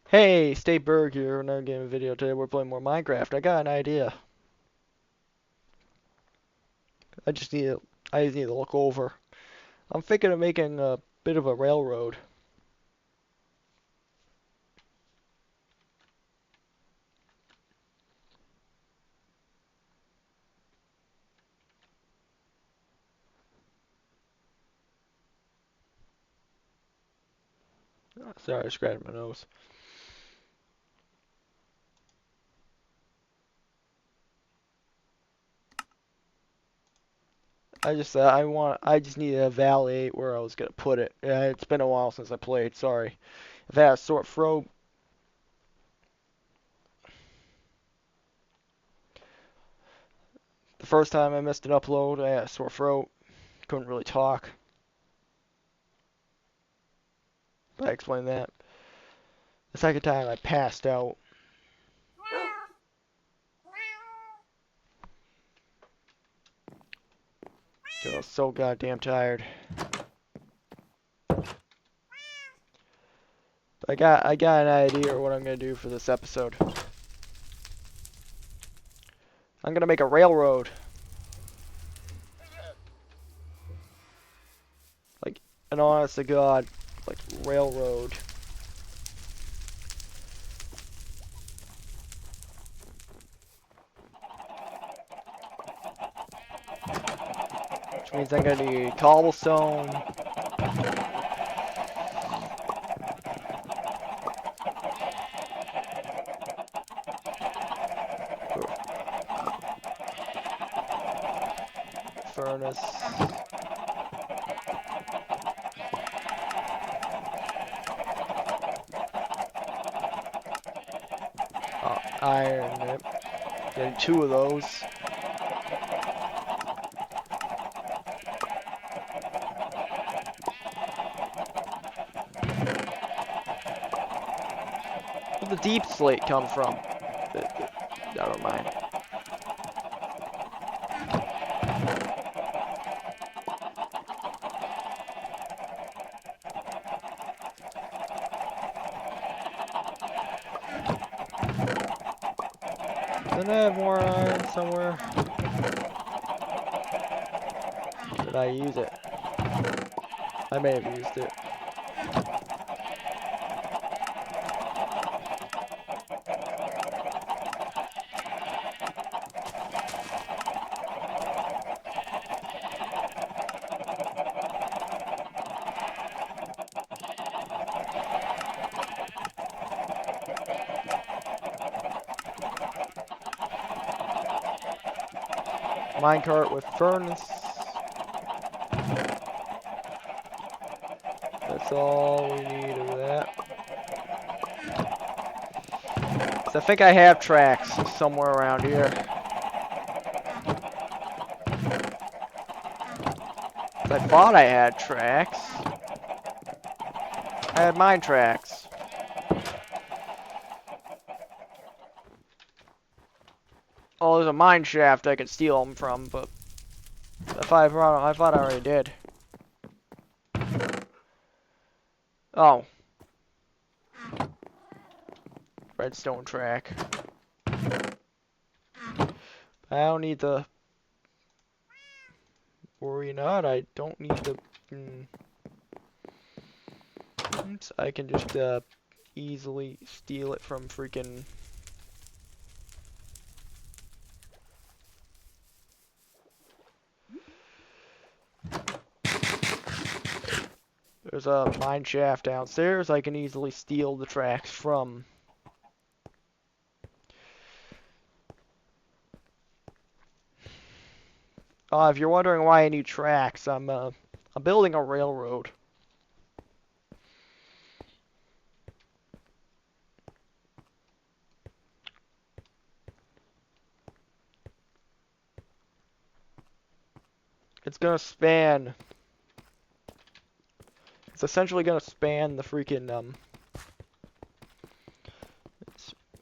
Hey, State Berg here, another game video. Today we're playing more Minecraft. I got an idea. I just need to, I just need to look over. I'm thinking of making a bit of a railroad. Sorry, I scratched my nose. I just need to evaluate where I was gonna put it. Yeah, it's been a while since I played. Sorry. I've had a sore throat. The first time I missed an upload, I had a sore throat. Couldn't really talk. But I explained that. The second time I passed out. So I was so goddamn tired. I got an idea of what I'm gonna do for this episode. I'm gonna make a railroad. Like an honest to God, like railroad. Which means I'm gonna need cobblestone. Furnace. Iron. Yep. Getting two of those. Where'd the deep slate come from? Never mind. Didn't I have more iron somewhere? Did I use it? I may have used it. Minecart with furnace. That's all we need of that. So I think I have tracks somewhere around here. I thought I had tracks. I had mine tracks. Oh, there's a mine shaft I could steal them from, but if I brought them, I thought I already did. Oh. Redstone track. I don't need the... Worry not, I don't need the... Oops, I can just easily steal it from freaking... There's a mine shaft downstairs I can easily steal the tracks from. If you're wondering why I need tracks, I'm building a railroad. It's gonna span... It's essentially gonna span the freaking, You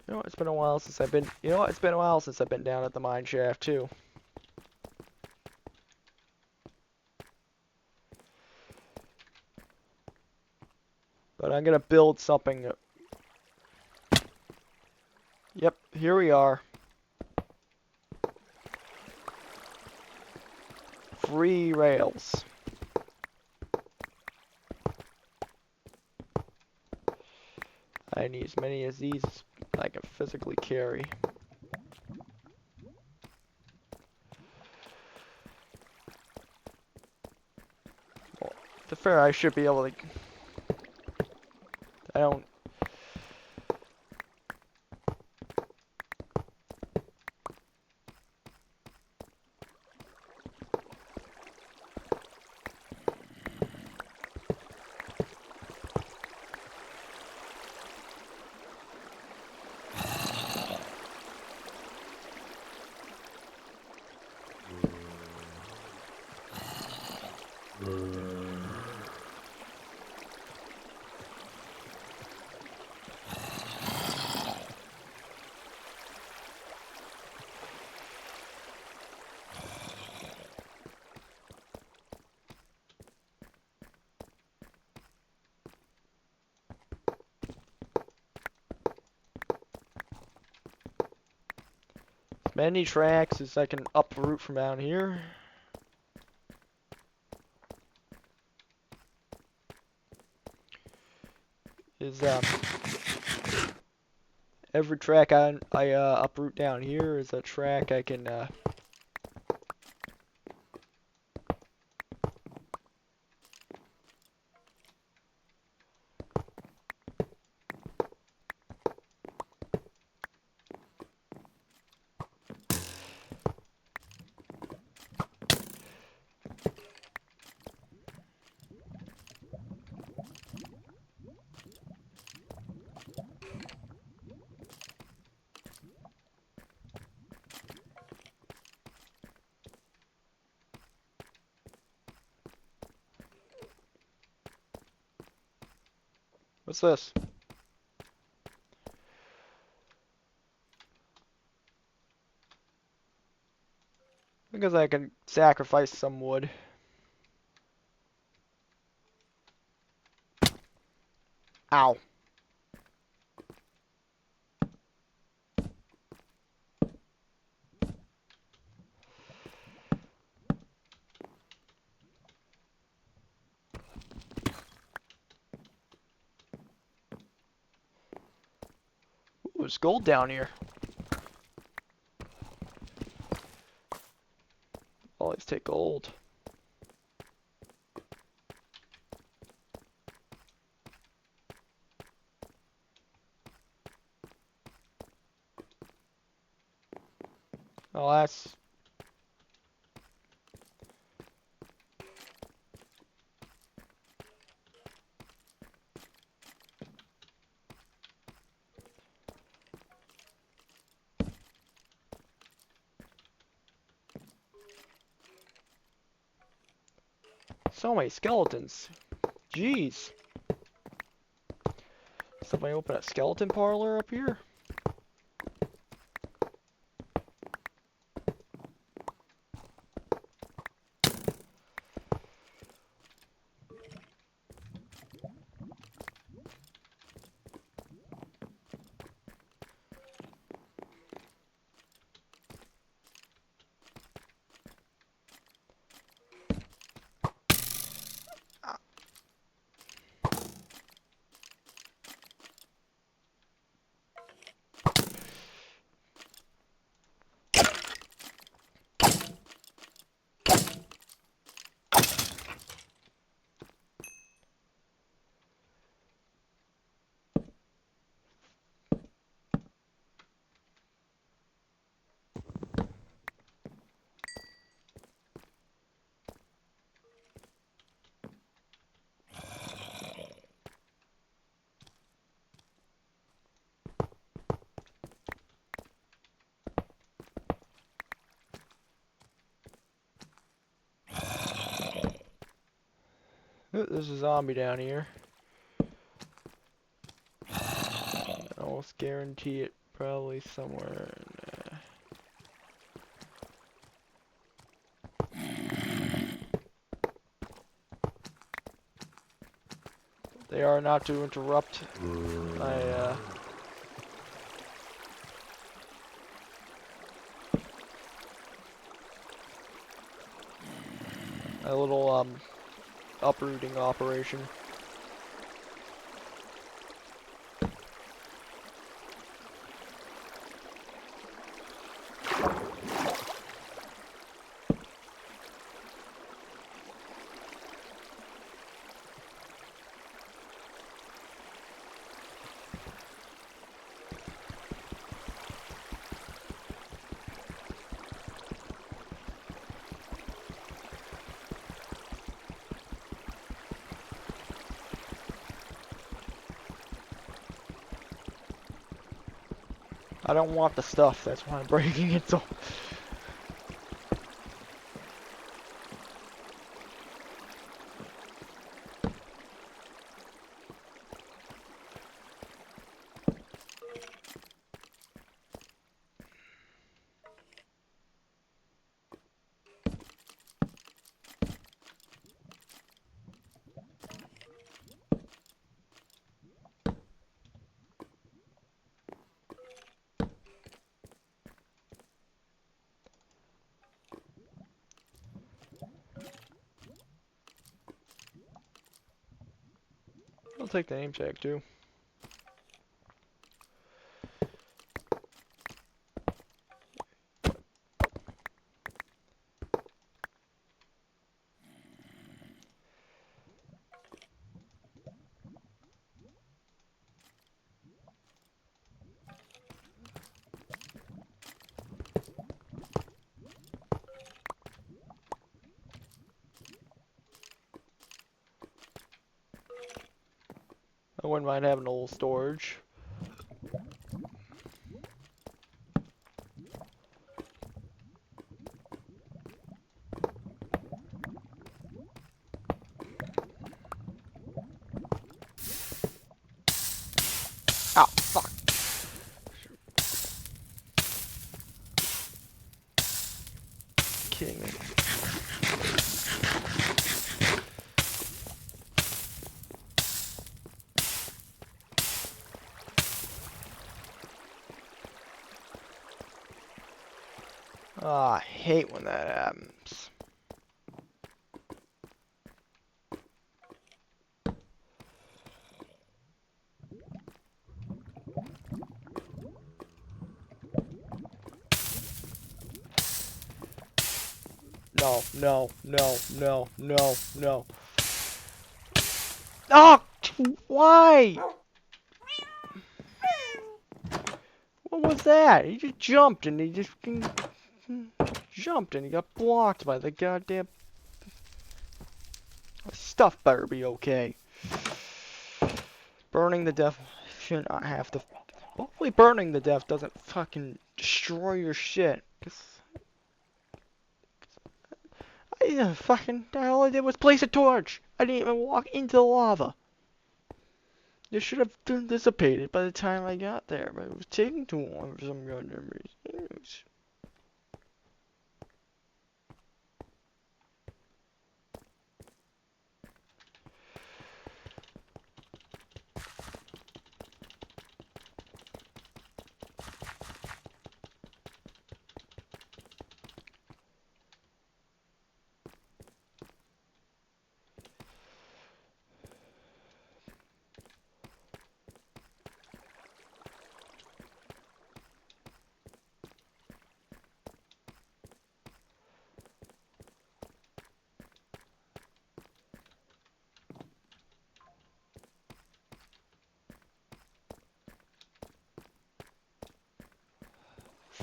know what, it's been a while since I've been... You know what, it's been a while since I've been down at the mine shaft, too. But I'm gonna build something... Yep, here we are. Free rails. I need as many as these as I can physically carry. Well, to be fair, I should be able to. I don't. As many tracks as I can uproot from down here. Is every track I uproot down here is a track I can What's this? Because I can sacrifice some wood. Ow. Ooh, there's gold down here. Always take gold. Oh, that's so many skeletons. Jeez. Somebody open a skeleton parlor up here? Ooh, there's a zombie down here. I almost guarantee it probably somewhere in, They are not to interrupt my A little uprooting operation. I don't want the stuff, that's why I'm breaking it, so... I'll take the name tag too. I wouldn't mind having a little storage. Oh, fuck. Kidding me. Ah, I hate when that happens. No, no, no, no, no, no. Oh, why? What was that? He just jumped and he just jumped and he got blocked by the goddamn stuff. Better be okay. Burning the death should not have to. Hopefully, burning the death doesn't fucking destroy your shit. Cause fucking the hell I did was place a torch. I didn't even walk into the lava. It should have dissipated by the time I got there, but it was taking too long for some goddamn reason.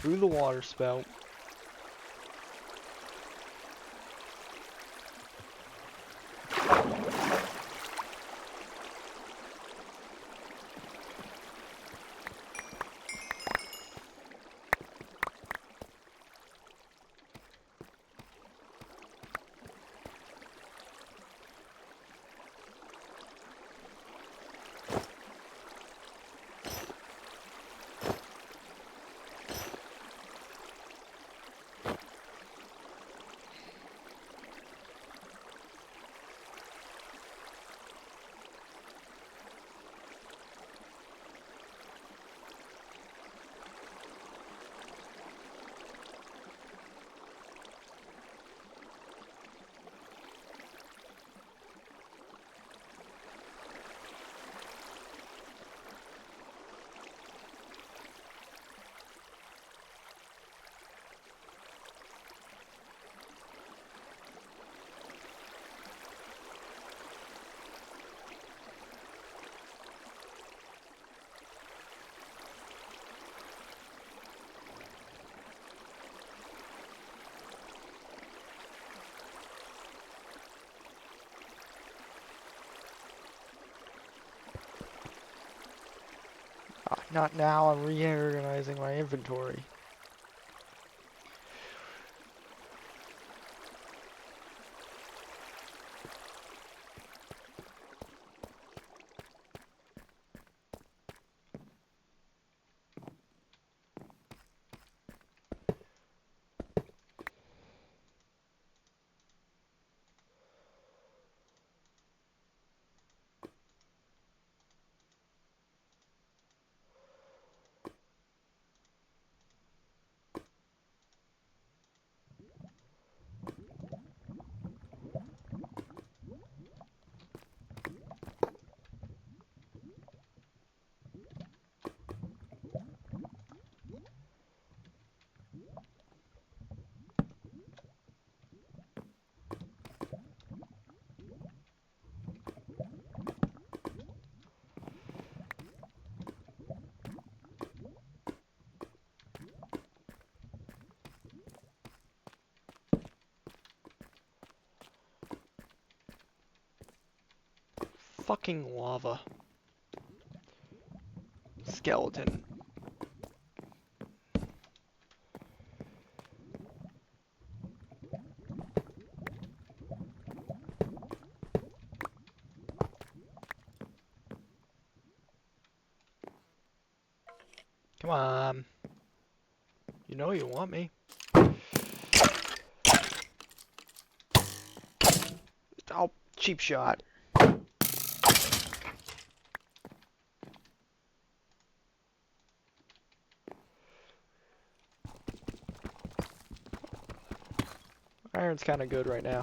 Through the water spout. Not now, I'm reorganizing my inventory. Fucking lava. Skeleton. Come on. You know you want me. Oh, cheap shot. Iron's kind of good right now.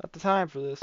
Not the time for this.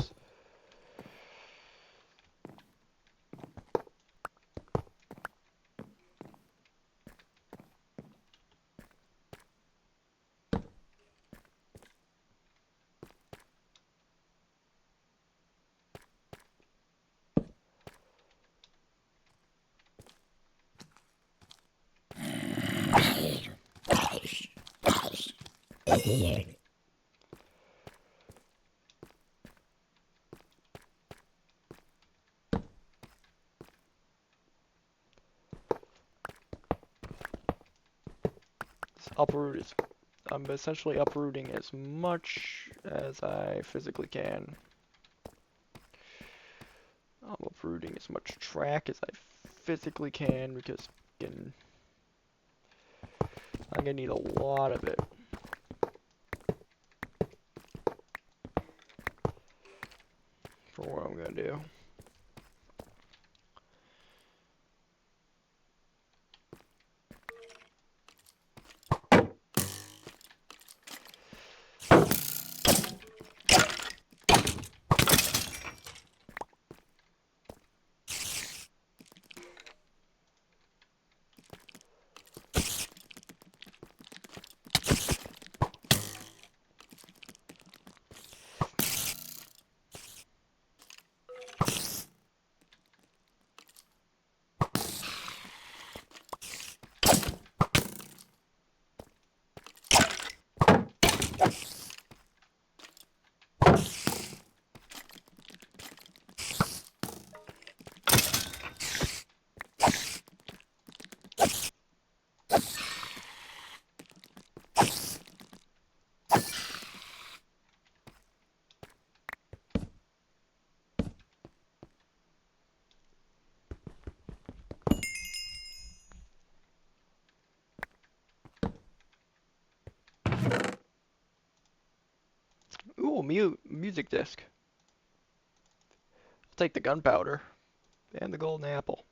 Uproot is. I'm essentially uprooting as much as I physically can. I'm uprooting as much track as I physically can because I'm gonna need a lot of it. For what I'm gonna do. Ooh, music disc. I'll take the gunpowder and the golden apple.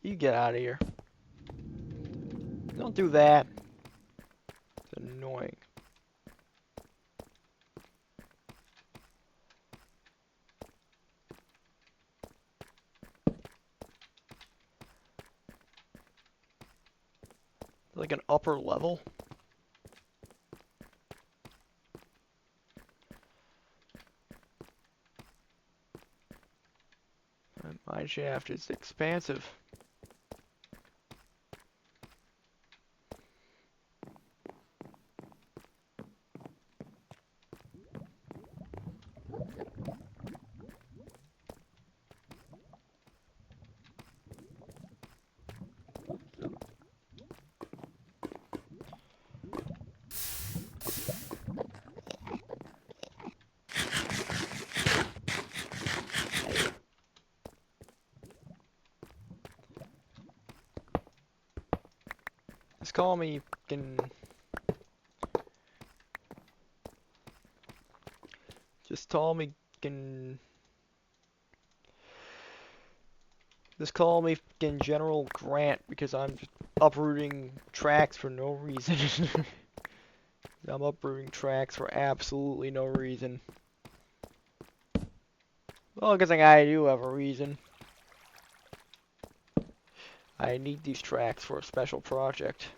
You get out of here. Don't do that. It's annoying. Like an upper level. Mine shaft is expansive. Just call me fucking. Just call me fucking. Just call me fucking General Grant because I'm just uprooting tracks for no reason. I'm uprooting tracks for absolutely no reason. Well, I guess I do have a reason. I need these tracks for a special project.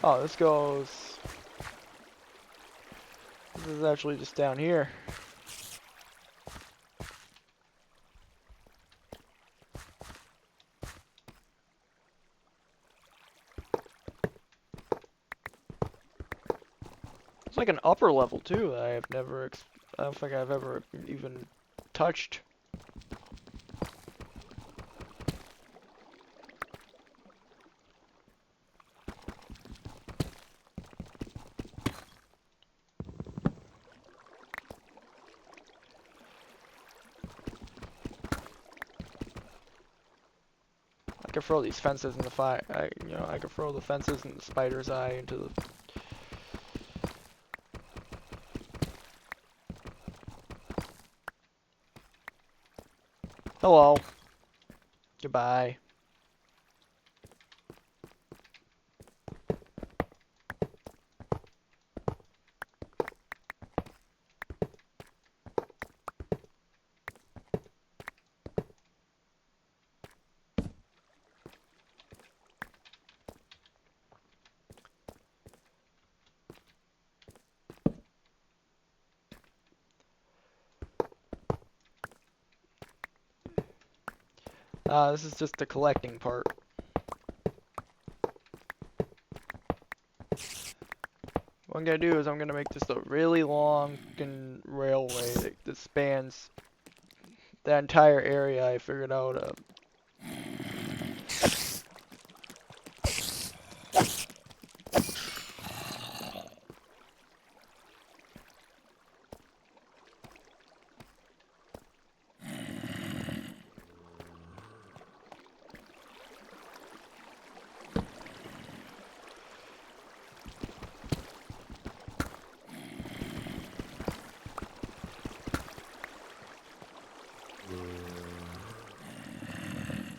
Oh, this goes... This is actually just down here. It's like an upper level too that I have never, I don't think I've ever even touched. I could throw these fences in the fire. I could throw the fences and the spider's eye into the. Hello. Goodbye. This is just the collecting part. What I'm gonna do is I'm gonna make this a really long fucking railway that spans that entire area. I figured out.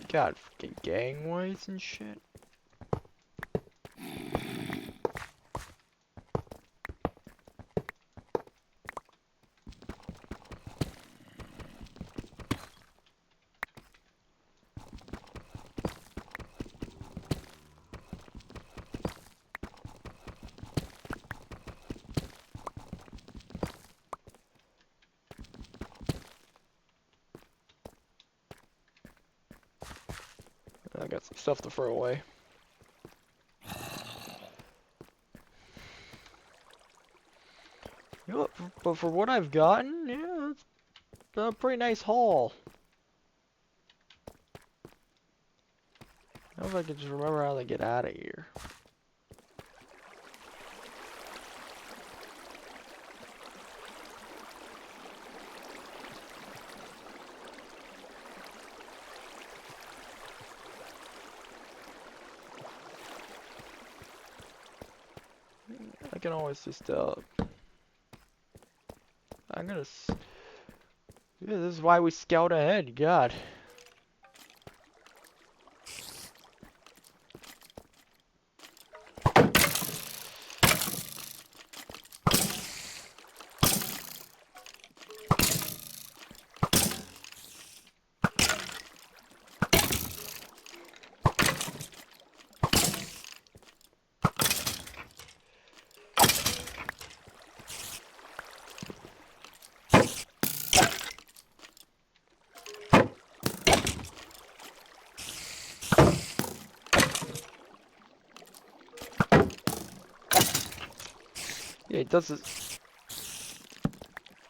God, fucking gangways and shit. I got some stuff to throw away. You know what, but for what I've gotten, yeah, it's a pretty nice haul. I don't know if I can just remember how to get out of here. can always just I'm gonna. Yeah, this is why we scout ahead. God. Yeah, it does this.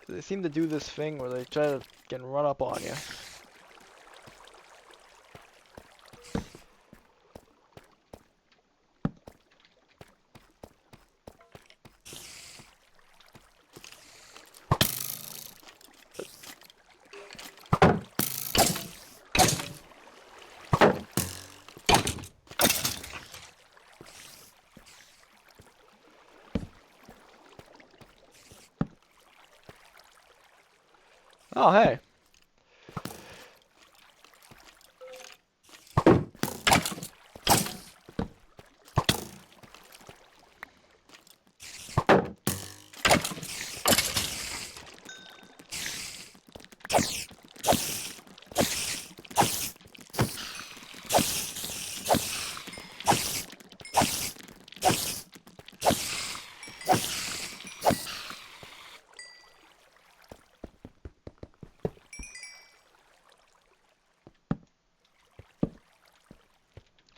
They seem to do this thing where they try to get run up on you. Oh, hey.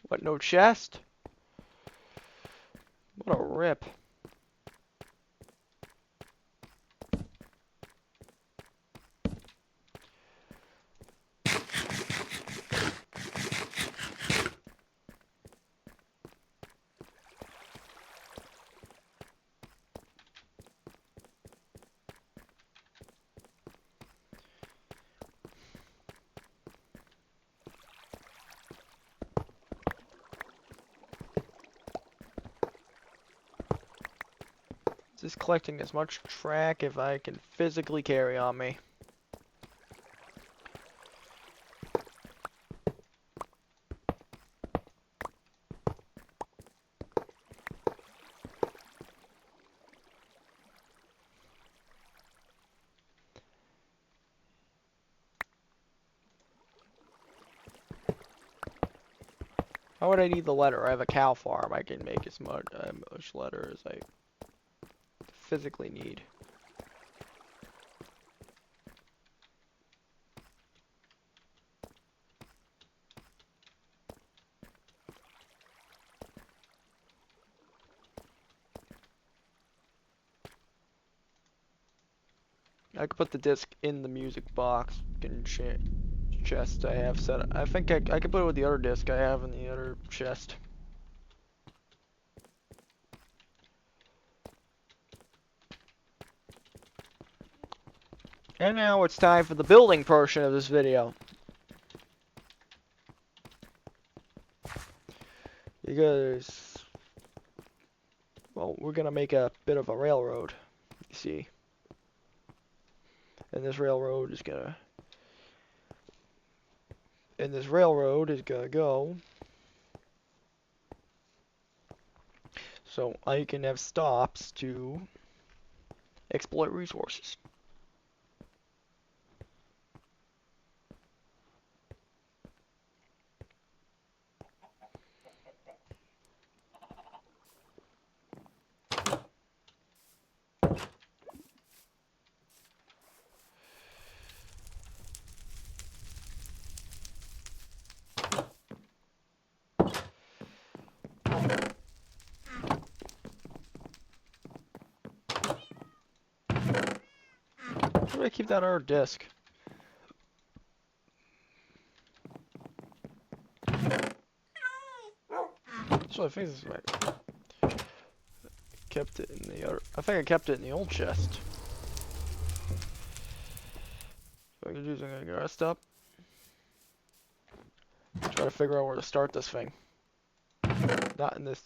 What, no chest? What a rip. Just collecting as much track if I can physically carry on me. Why would I need the letter? I have a cow farm. I can make as much letter as I physically need. I could put the disc in the music box and chest I have set. I think I could put it with the other disc I have in the other chest. And now it's time for the building portion of this video. Because, well, we're gonna make a bit of a railroad, you see. And this railroad is gonna go so I can have stops to exploit resources. Where do I keep that other disc? So I think this is right. Kept it in the other. I think I kept it in the old chest. So I can do something. I'm gonna rest up. Try to figure out where to start this thing. Not in this.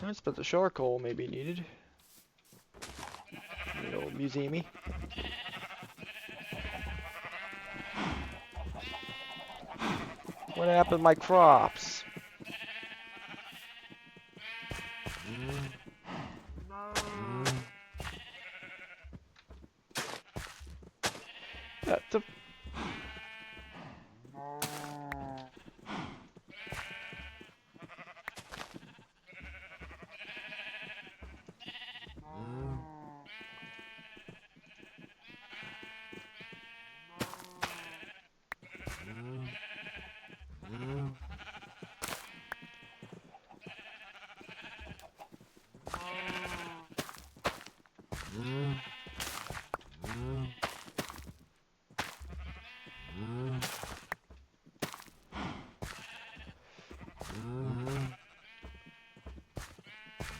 Nice, but the charcoal may be needed. You know, museum-y. What happened to my crops? Yeah,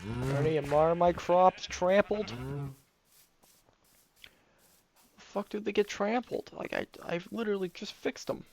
Are any of my crops trampled? How the fuck did they get trampled? Like, I've literally just fixed them.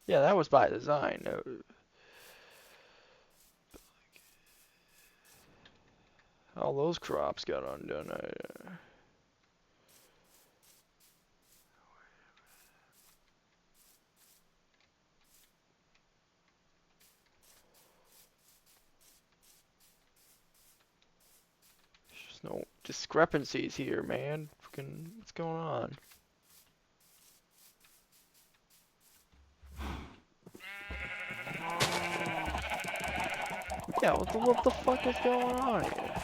Yeah, that was by design. All those crops got undone. There's no discrepancies here, man. Fucking, what's going on? Yeah, what the fuck is going on here?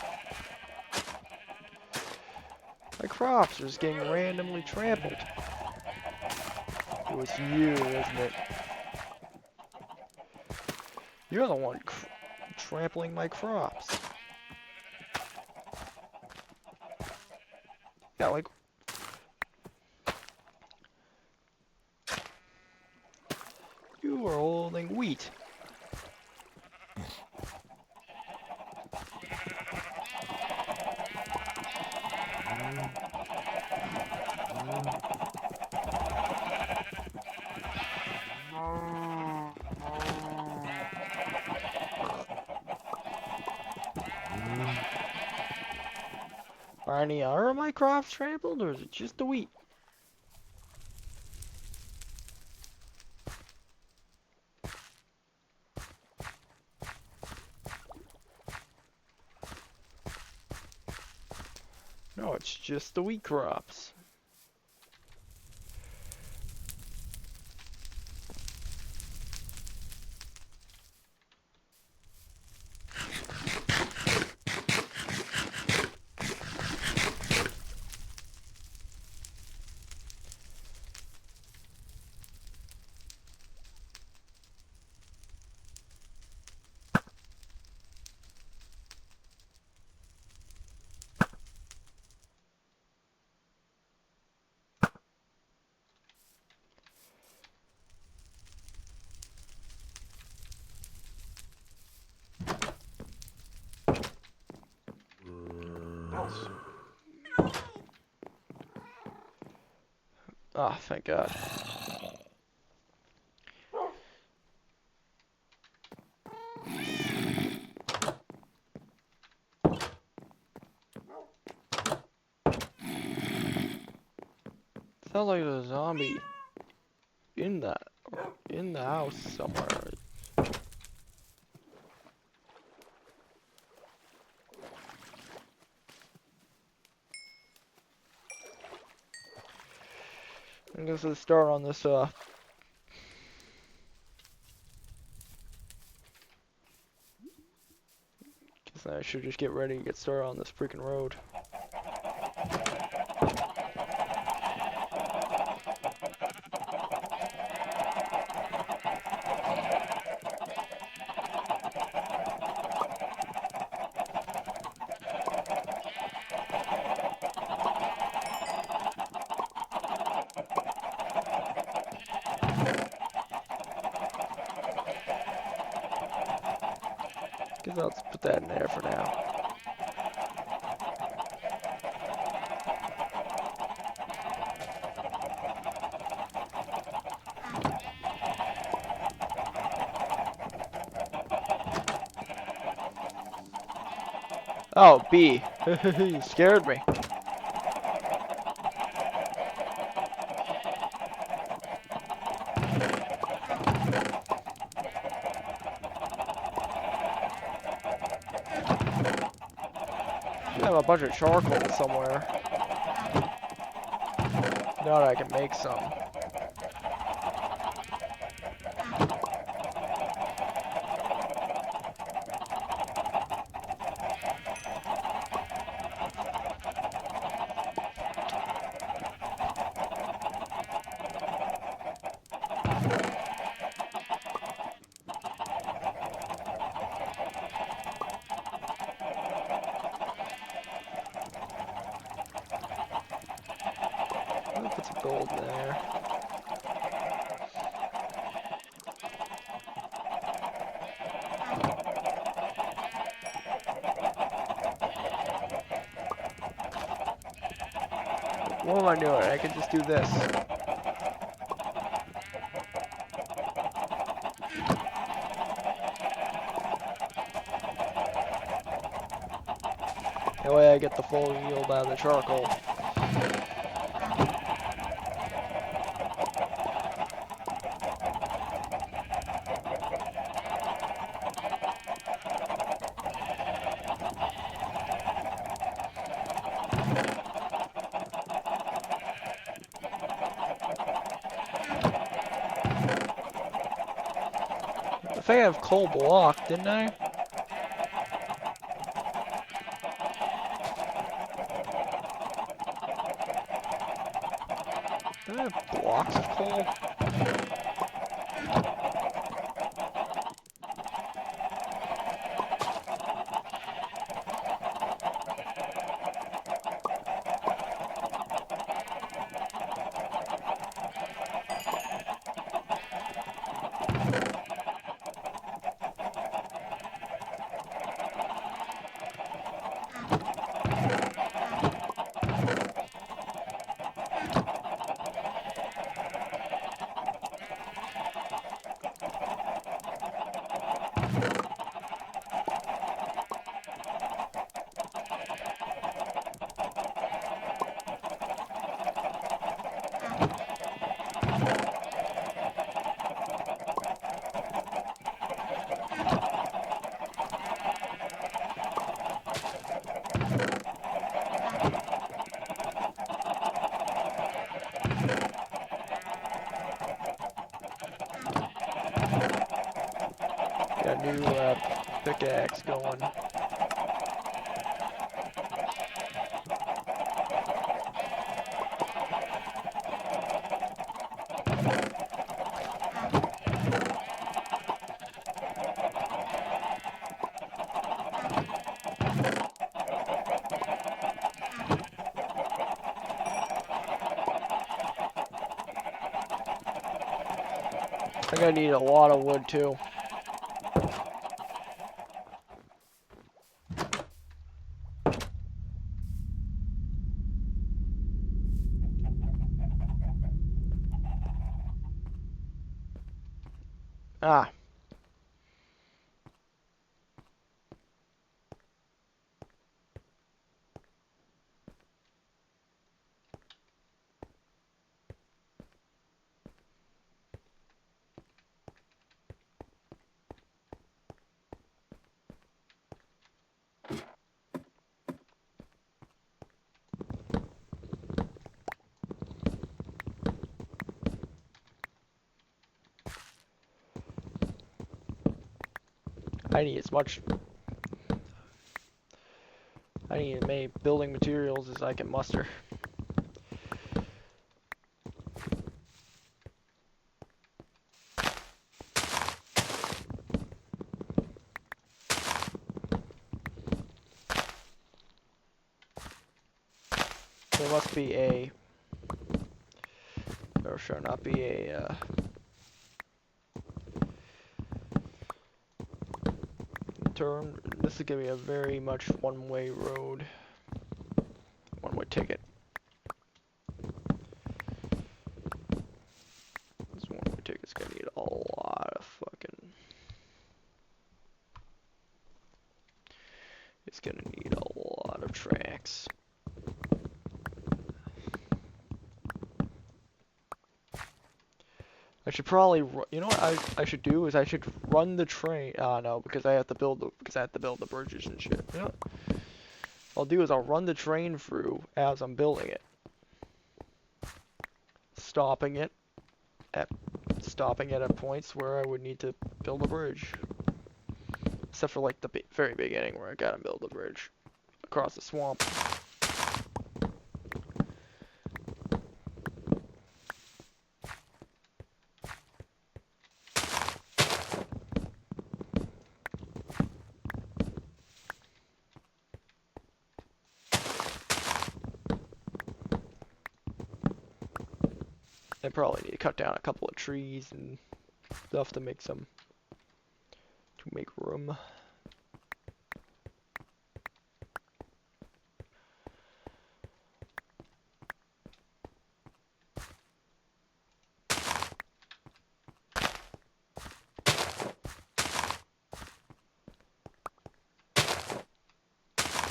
My crops are just getting randomly trampled. It was you, wasn't it? You're the one trampling my crops. Yeah, like... You are holding wheat. Are any other of my crops trampled, or is it just the wheat? No, it's just the wheat crops. Ah, oh, thank God. Sounds like there's a zombie in the house somewhere. I guess let's start on this, guess I should just get ready to get started on this freaking road. Guess I'll just put that in there for now. Oh, B. You scared me. Should have a bunch of charcoal somewhere. Now that I can make some. I'll put some gold in there. What am I doing? I can just do this. That way I get the full yield out of the charcoal. I think I have coal block, didn't I? Did I have blocks of coal? Got a new pickaxe going. I'm gonna need a lot of wood too. Ah. I need as many building materials as I can muster. There must be a, or shall not be a, turn. This is gonna be a very much one-way road. One-way ticket. This one-way ticket's gonna need a lot of fucking... It's gonna need a lot of tracks. I should probably, you know what I should do is I should run the train. No, because I have to build the bridges and shit. You know what I'll do is I'll run the train through as I'm building it, stopping it at points where I would need to build a bridge. Except for like the very beginning where I gotta build a bridge across the swamp. I probably need to cut down a couple of trees and stuff to make room.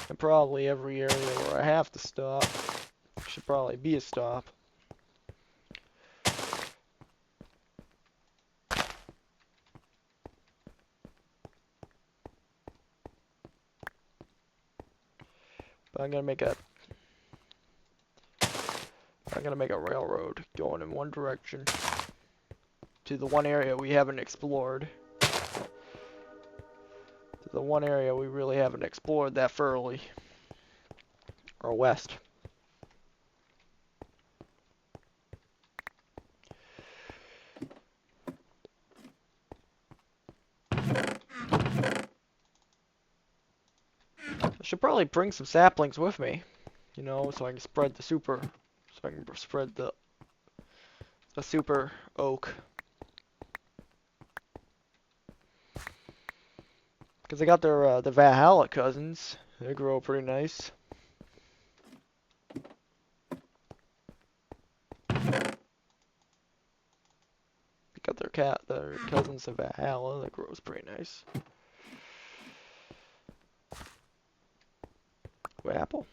And probably every area where I have to stop should probably be a stop. But I'm gonna make a railroad going in one direction to the one area we haven't explored. To the one area we really haven't explored that thoroughly. Or west. I should probably bring some saplings with me, you know, so I can spread the super oak. Because they got their the Valhalla cousins. They grow pretty nice. They got their cousins of Valhalla. That grows pretty nice. What apple?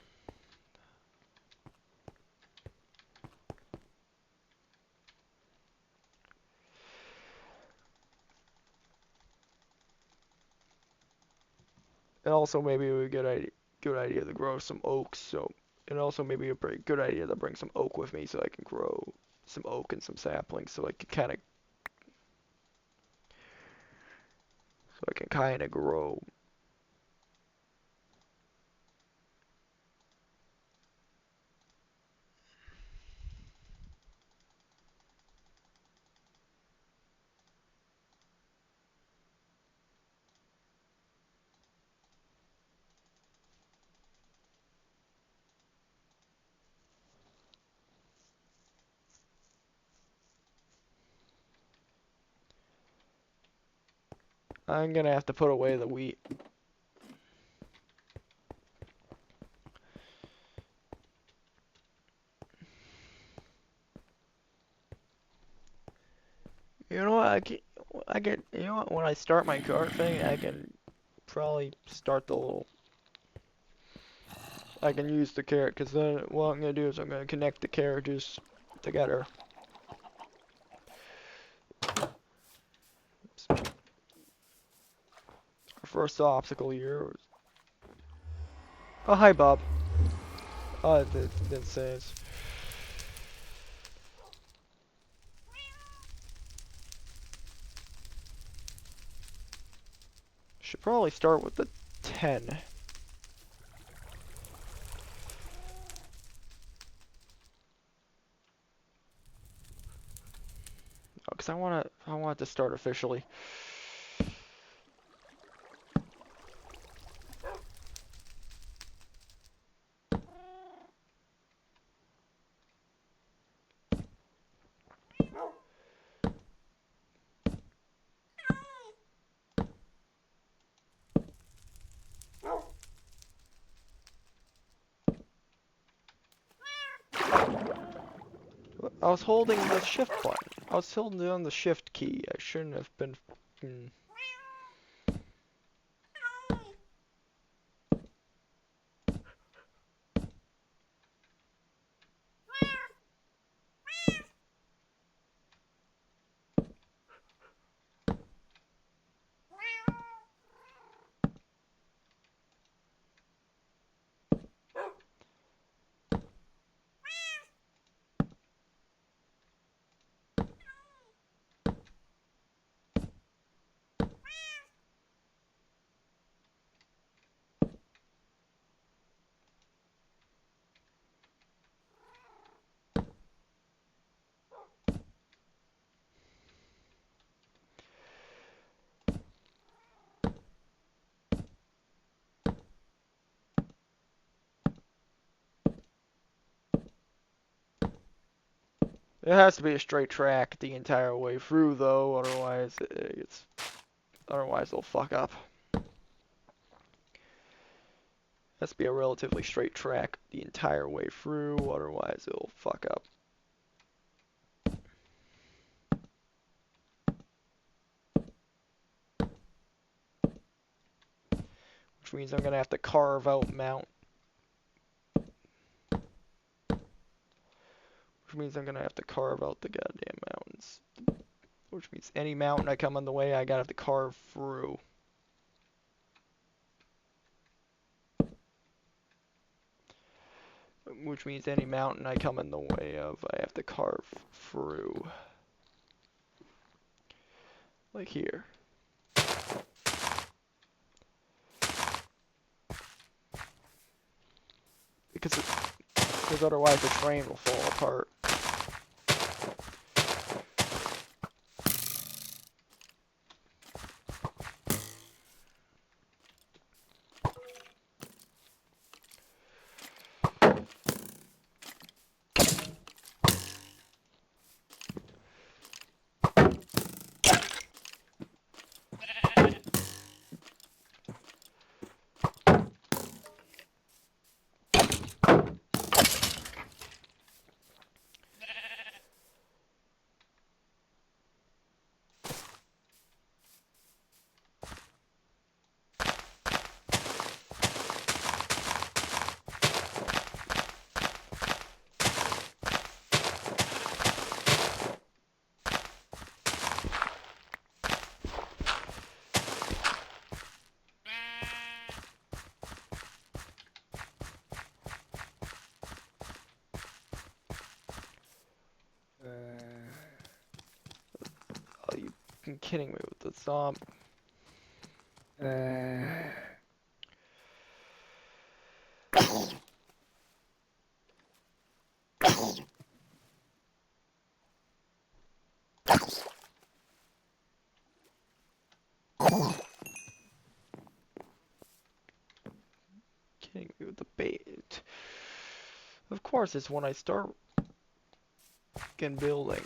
And also maybe it would be a good idea to grow some oaks. So, and also maybe a good idea to bring some oak with me so I can grow some oak and some saplings so I can kind of grow. I'm gonna have to put away the wheat. You know what? You know what? When I start my cart thing, I can probably start the little. I can use the carrot because then what I'm gonna do is I'm gonna connect the carriages together. Our first obstacle here. Oh, hi, Bob. Oh, it didn't say it. Should probably start with the 10. Because I want it to start officially. I was holding the shift button. I was holding down the shift key. I shouldn't have been. It has to be a straight track the entire way through, though. Otherwise it'll fuck up. Has to be a relatively straight track the entire way through. Otherwise it'll fuck up. Which means I'm gonna have to carve out mount. Which means I'm gonna have to carve out the goddamn mountains. Which means any mountain I come on the way, I gotta have to carve through. Which means any mountain I come in the way of, I have to carve through. Like here. Because otherwise the train will fall apart. Oh, you've been kidding me with the zombie. Kidding me with the bait. Of course, it's when I start fucking building.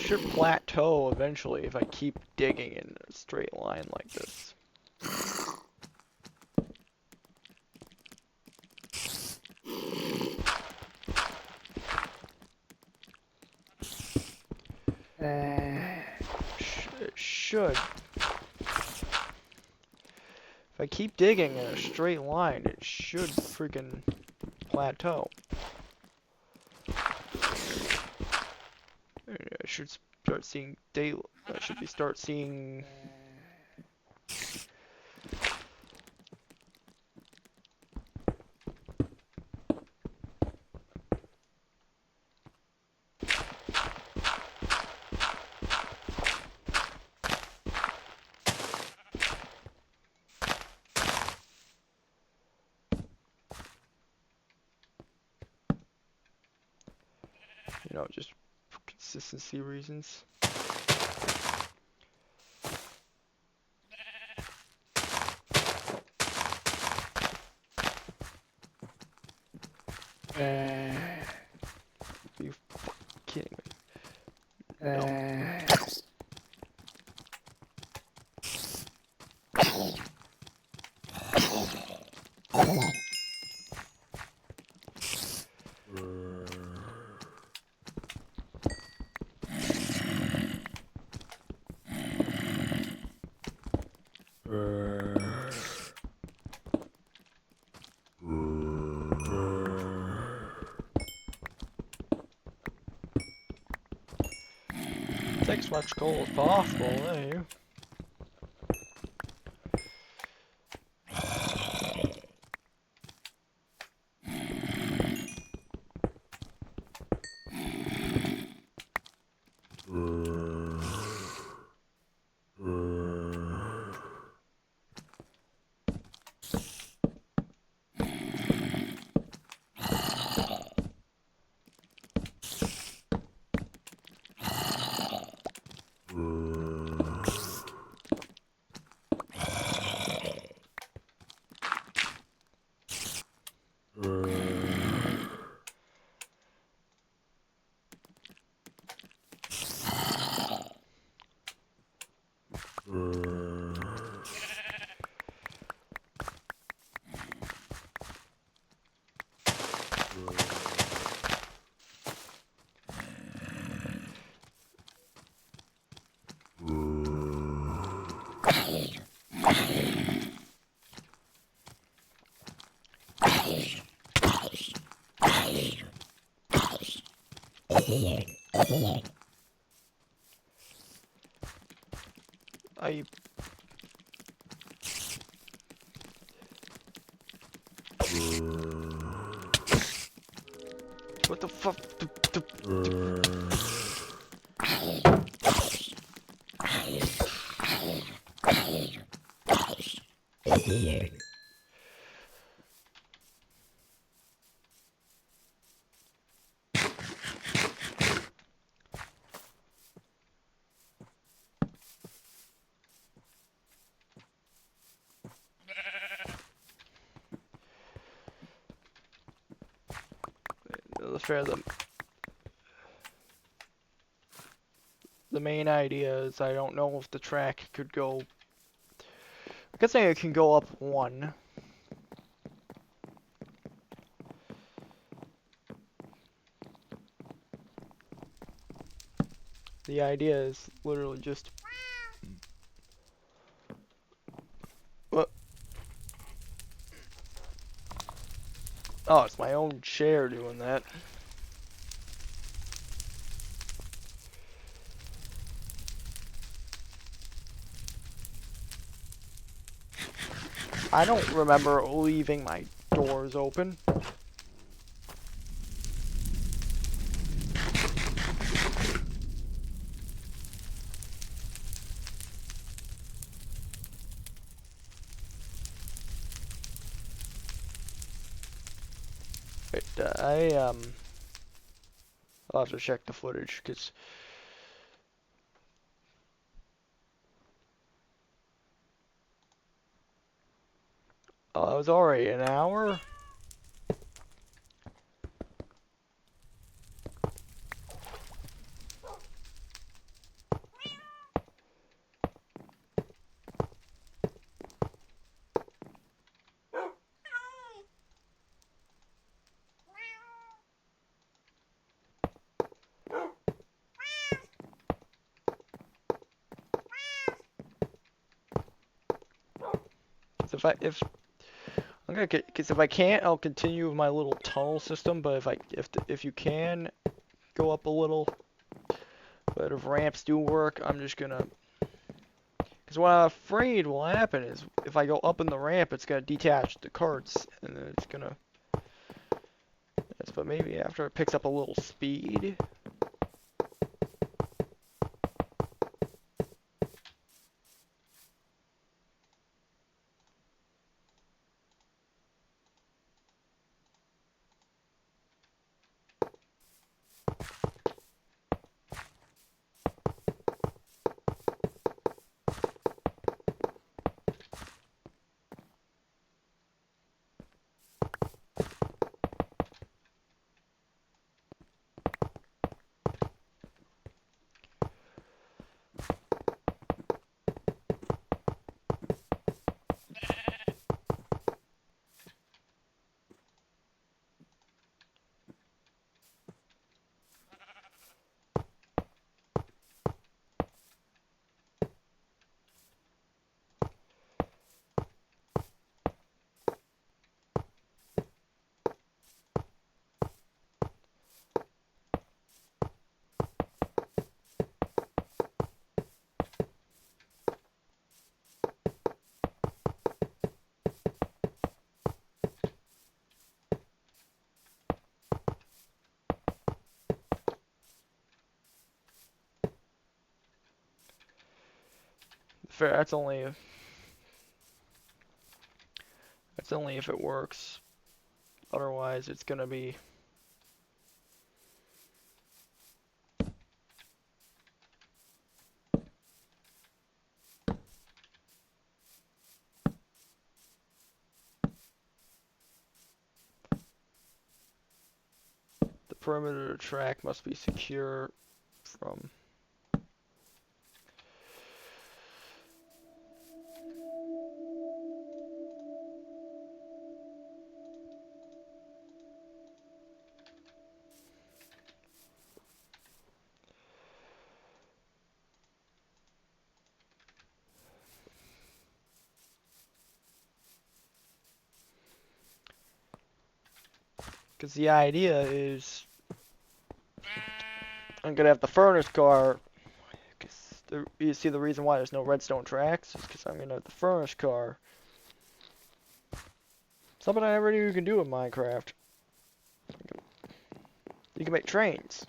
should plateau eventually if I keep digging in a straight line like this. It should. If I keep digging in a straight line, it should freaking plateau. I should start seeing daylight. I should start seeing. You know, just for consistency reasons. Are you kidding me? No. Take as much coal as possible, eh? What the fuck? The main idea is I don't know if the track could go. I could say it can go up one. The idea is literally just. What? Oh, it's my own chair doing that. I don't remember leaving my doors open. But I'll have to check the footage because it was already an hour. So if I can't, I'll continue with my little tunnel system. But if you can go up a little, but if ramps do work, I'm just gonna. Because what I'm afraid will happen is if I go up in the ramp, it's gonna detach the carts, and then it's gonna. Yes, but maybe after it picks up a little speed. Fair. That's only if it works. Otherwise, it's gonna be. The perimeter of the track must be secure from. Because the idea is I'm gonna have the furnace car. You see the reason why there's no redstone tracks is because I'm gonna have the furnace car. Something I never knew you can do in Minecraft. You can make trains.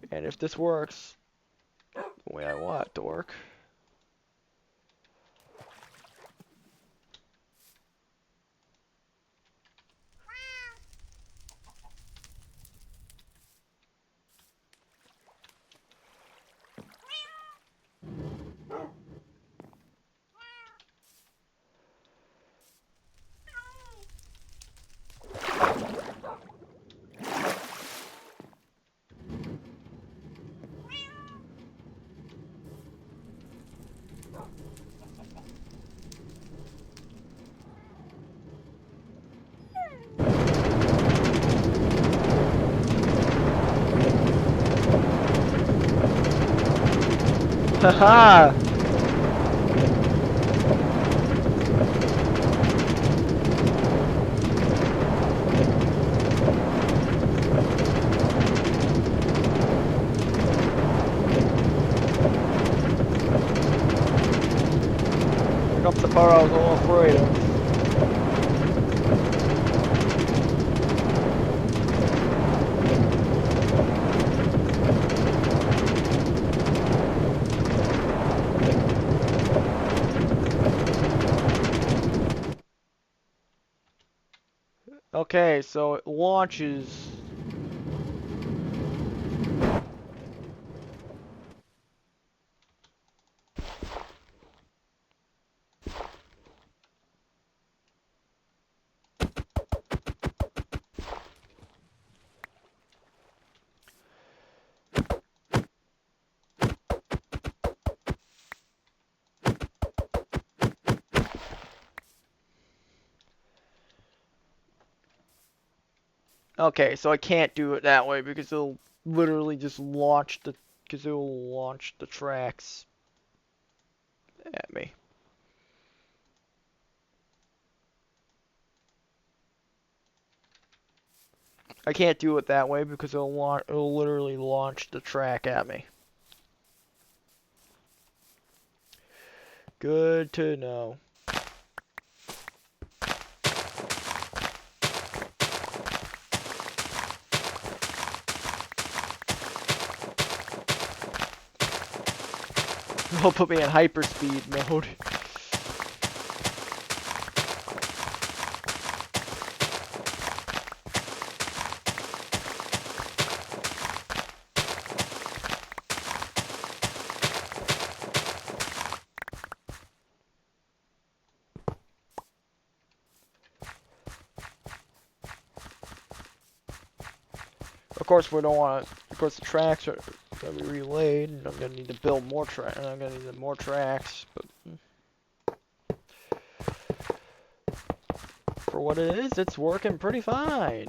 And if this works the way I want it to work. Haha! Here comes the part I was all afraid of. Okay, so it launches. Okay, so I can't do it that way because it'll literally just launch the. Because it'll launch the tracks. at me. I can't do it that way because it'll literally launch the track at me. Good to know. It'll put me in hyperspeed mode. Of course, we don't want to. Of course, the tracks are gonna be relayed, and I'm gonna need to build more tracks. And I'm gonna need more tracks, but for what it is, it's working pretty fine.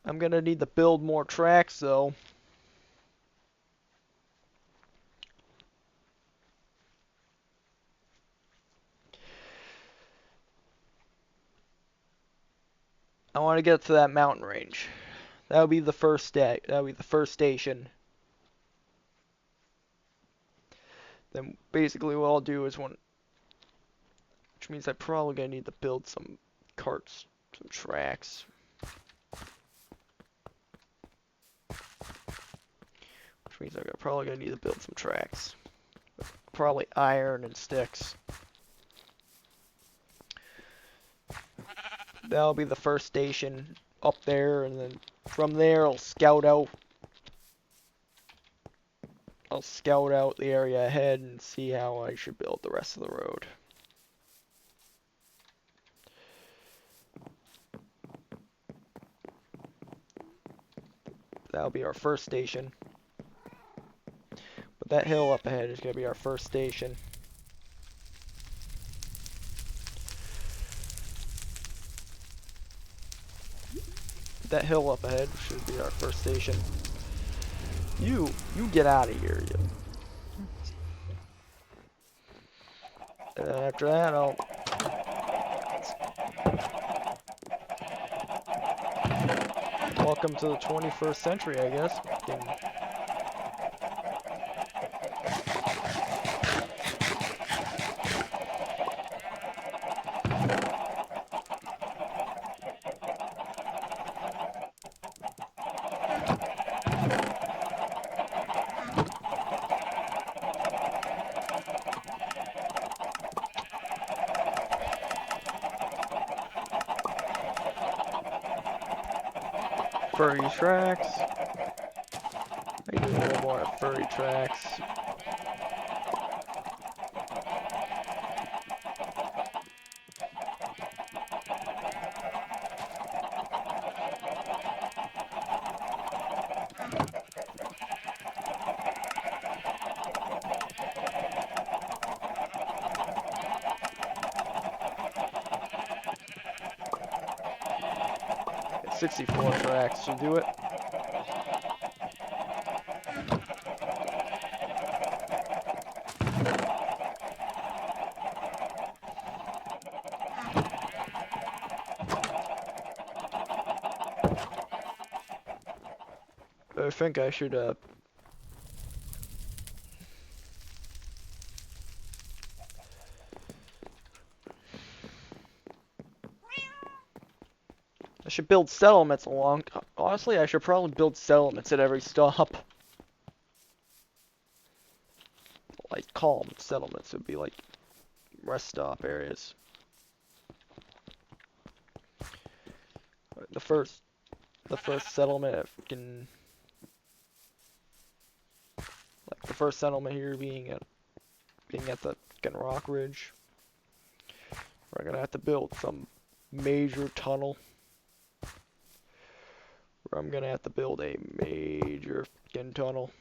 I'm gonna need to build more tracks, though. I want to get to that mountain range. That would be the first station. Then basically what I'll do is which means I'm probably gonna need to build some carts, some tracks. Which means I'm probably gonna need to build some tracks. Probably iron and sticks. That'll be the first station up there, and then from there I'll scout out. I'll scout out the area ahead and see how I should build the rest of the road. That'll be our first station. But that hill up ahead is going to be our first station. That hill up ahead should be our first station. You get out of here, you. And then after that, welcome to the 21st century, I guess. 30 tracks. I do a little more 30 tracks. It's 64 tracks should do it. I think I should build settlements along. Honestly, I should probably build settlements at every stop. Like calm settlements would be like rest stop areas. The first settlement like the first settlement here being at the fucking rock ridge. We're gonna have to build some major tunnel. I'm gonna have to build a major fucking tunnel.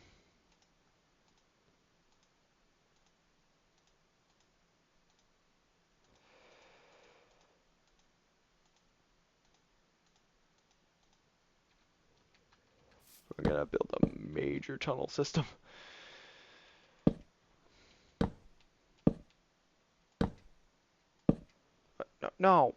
I'm gonna build a major tunnel system. No, no.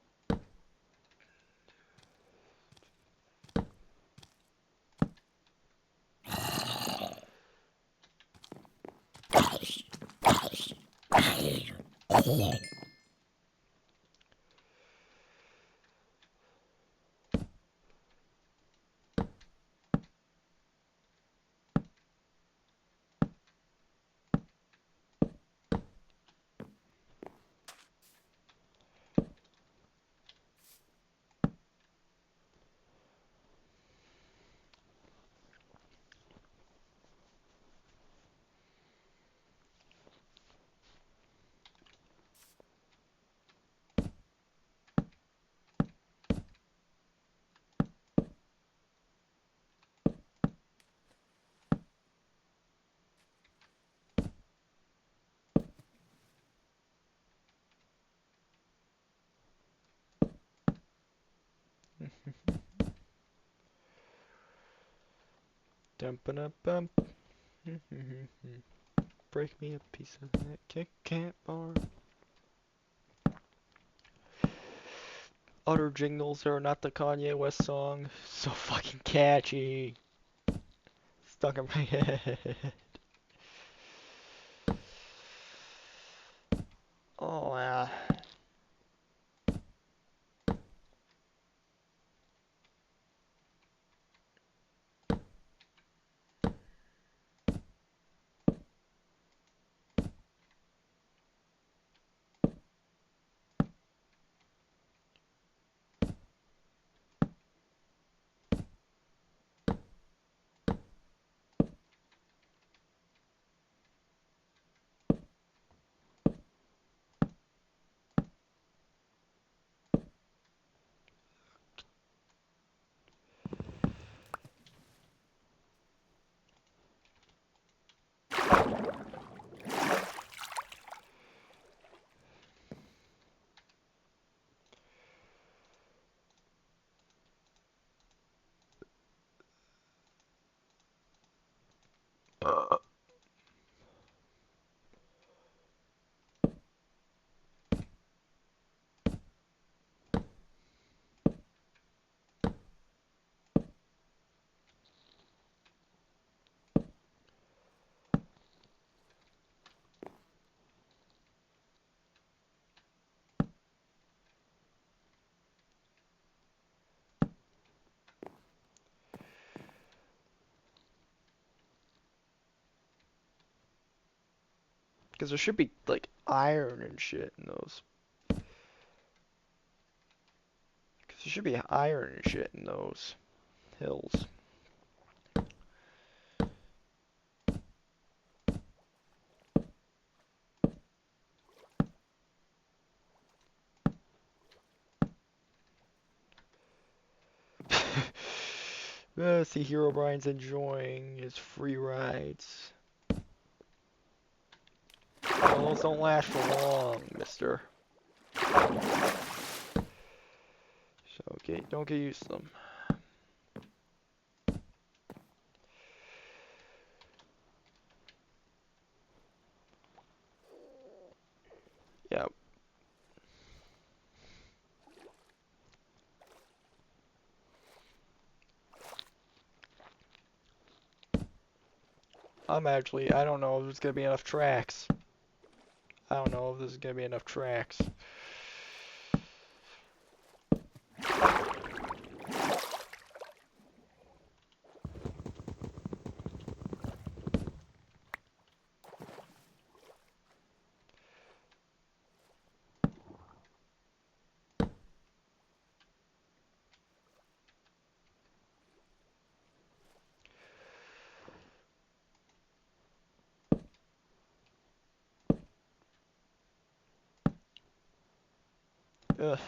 Dum-ba-dum-bum. Break me a piece of that Kit Kat bar. Utter jingles are not the Kanye West song. So fucking catchy. Stuck in my head. Oh yeah. Uh, Because there should be like iron and shit in those. Because there should be iron and shit in those hills. See, Hero Brian's enjoying his free rides. Well, those don't last for long, mister. So, okay, don't get used to them. Yeah. I don't know if there's gonna be enough tracks. I don't know if there's gonna be enough tracks. Ugh.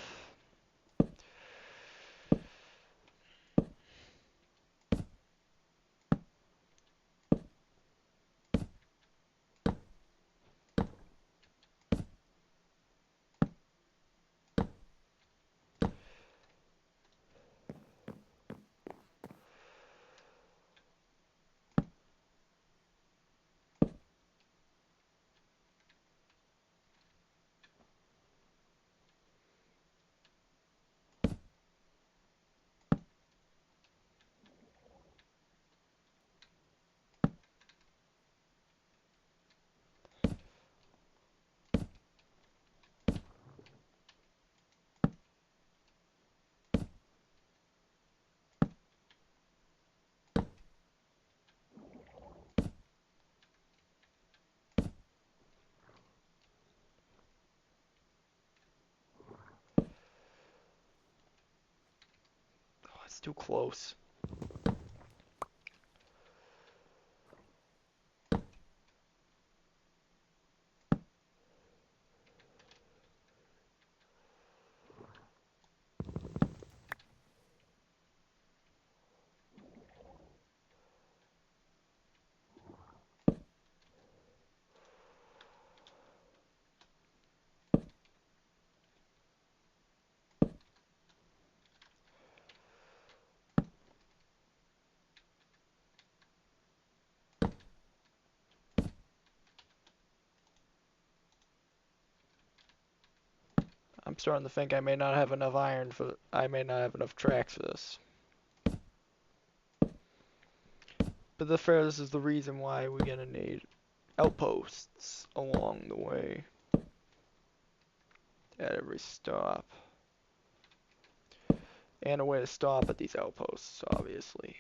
It's too close. I'm starting to think I may not have enough iron for. I may not have enough tracks for this. But this is the reason why we're gonna need outposts along the way at every stop. And a way to stop at these outposts, obviously.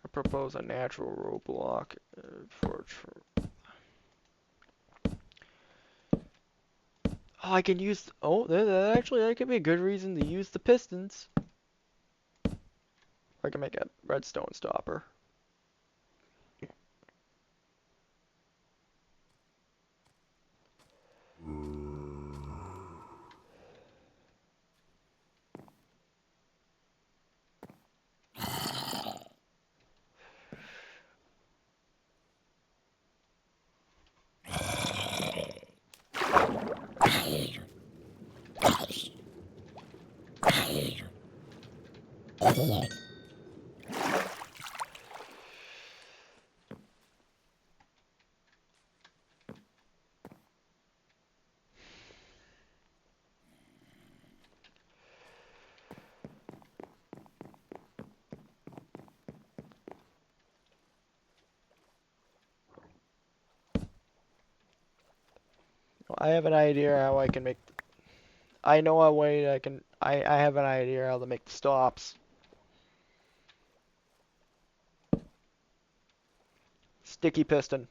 I propose a natural roadblock for. Oh, I can use. Oh, actually, that could be a good reason to use the pistons. I can make a redstone stopper. I have an idea how I can make. I know a way I can. I have an idea how to make the stops. Sticky piston.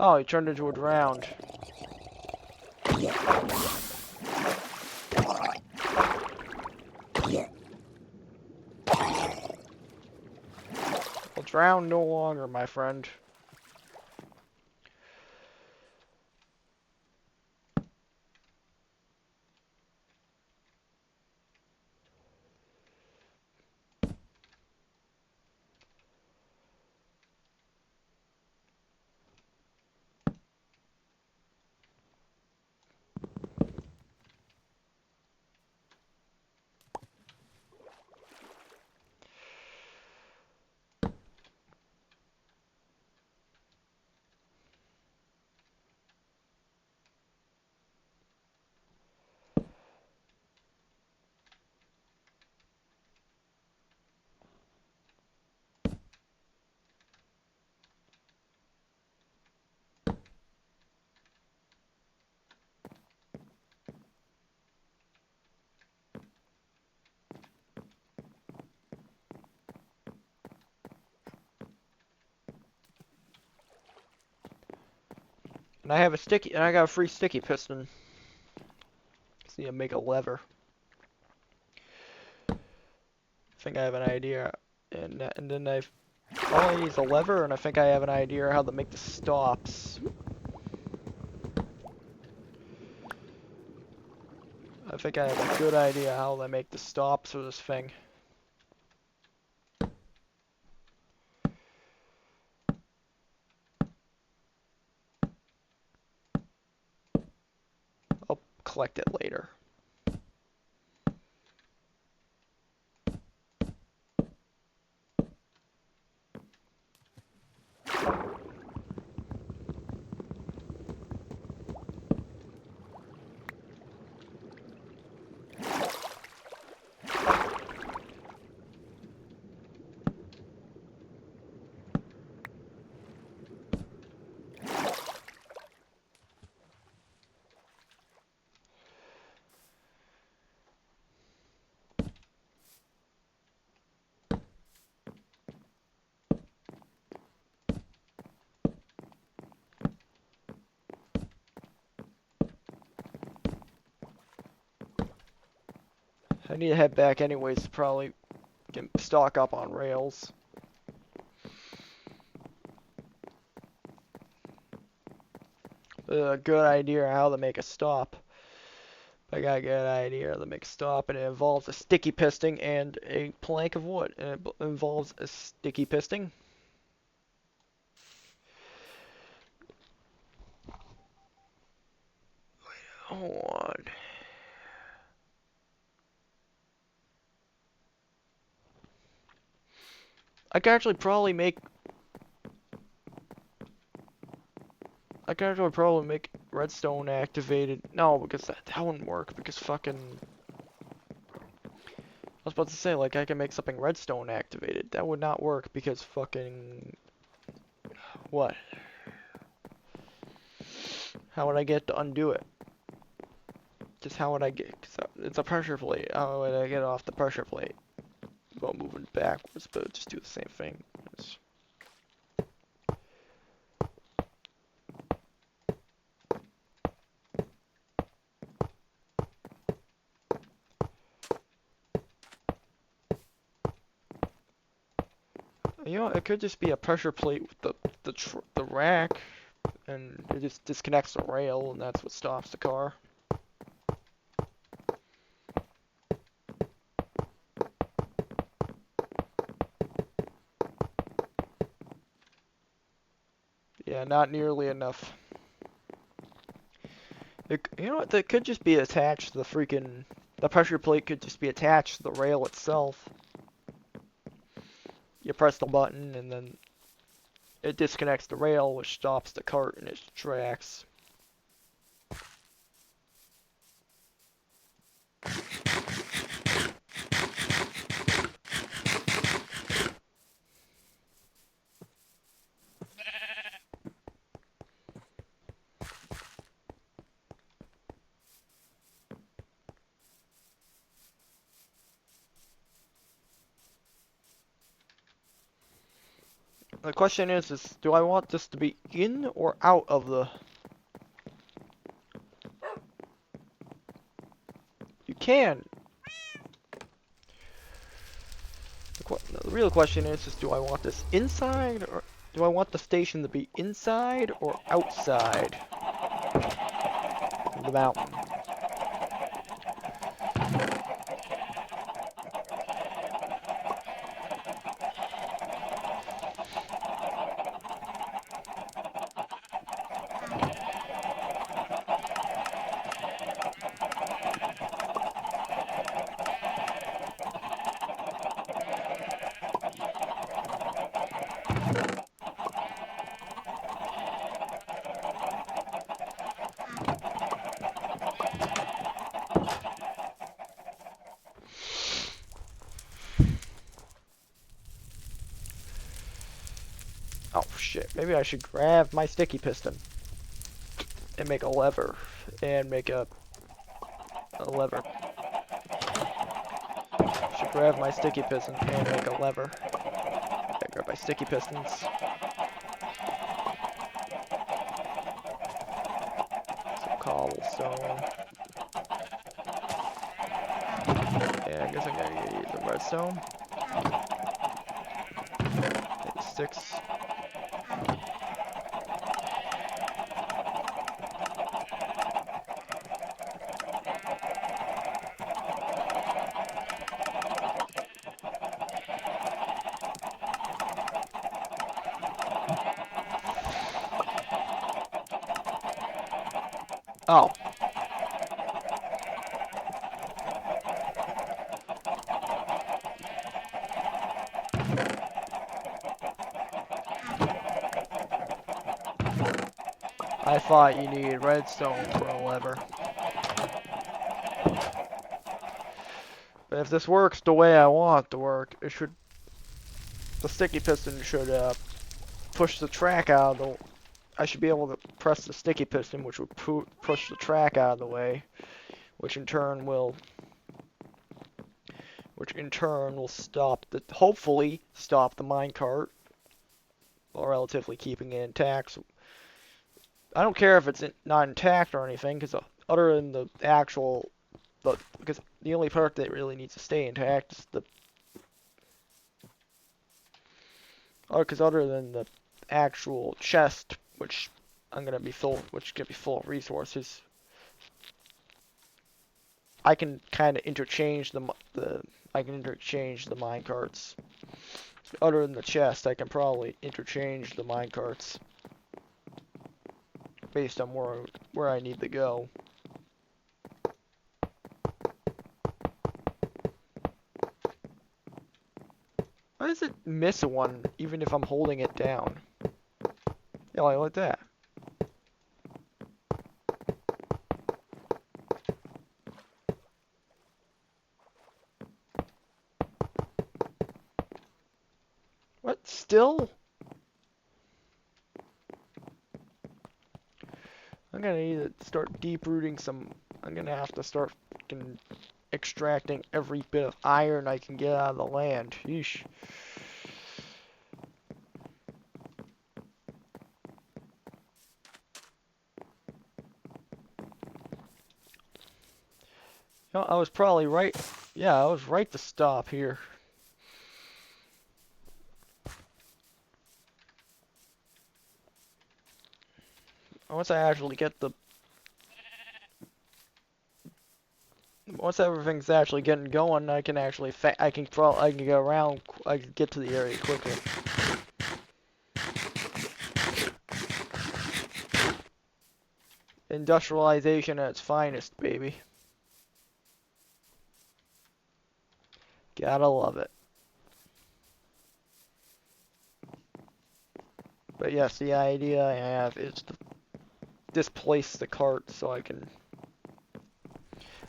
Oh, he turned into a drowned. Well, drown no longer, my friend. And I have a sticky, and I got a free sticky piston. Just need to make a lever. I think I have an idea, and then all I need is a lever, and I think I have an idea how to make the stops. I think I have a good idea how to make the stops for this thing. I'll collect it later. I need to head back anyways to probably get stock up on rails. A good idea how to make a stop. I got a good idea how to make a stop, and it involves a sticky piston and a plank of wood. And it involves a sticky piston. Hold on. I could actually probably make redstone activated. No, because that wouldn't work. Because fucking. I was about to say, like, I can make something redstone activated. That would not work because fucking. What? How would I get to undo it? Just how would I get? It's a pressure plate. How would I get off the pressure plate? Well, moving backwards, but just do the same thing. You know, it could just be a pressure plate with the rack, and it just disconnects the rail, and that's what stops the car. Yeah, not nearly enough. You know what? That could just be attached to the pressure plate could just be attached to the rail itself. You press the button, and then it disconnects the rail, which stops the cart in its tracks. The question is, do I want this to be in or out of the... You can. The real question is, do I want this inside, or do I want the station to be inside or outside of the mountain? Oh shit, maybe I should grab my sticky piston and make a lever and make a lever. I should grab my sticky piston and make a lever. Okay, grab my sticky pistons. Some cobblestone. And I guess I'm gonna use some redstone. Maybe sticks. Oh. I thought you needed redstone for a lever. But if this works the way I want it to work, the sticky piston should push the track out of the... I should be able to press the sticky piston, which would push the track out of the way, which in turn will hopefully stop the minecart, while relatively keeping it intact. So I don't care if it's not intact or anything, because other than the actual, because the only part that really needs to stay intact is the... Oh, because other than the actual chest, which I'm gonna be full, which can be full of resources, I can kind of interchange I can interchange the minecarts. Other than the chest, I can probably interchange the minecarts based on where I need to go. Why does it miss one even if I'm holding it down? Yeah, like that. What? Still? I'm gonna need to start deep rooting some. I'm gonna have to start extracting every bit of iron I can get out of the land. Yeesh. You know, I was probably right. Yeah, I was right to stop here. Once I actually get the... Once everything's actually getting going, I can actually I can get around. I can get to the area quicker. Industrialization at its finest, baby. Gotta love it. But yes, the idea I have is to displace the cart so I can...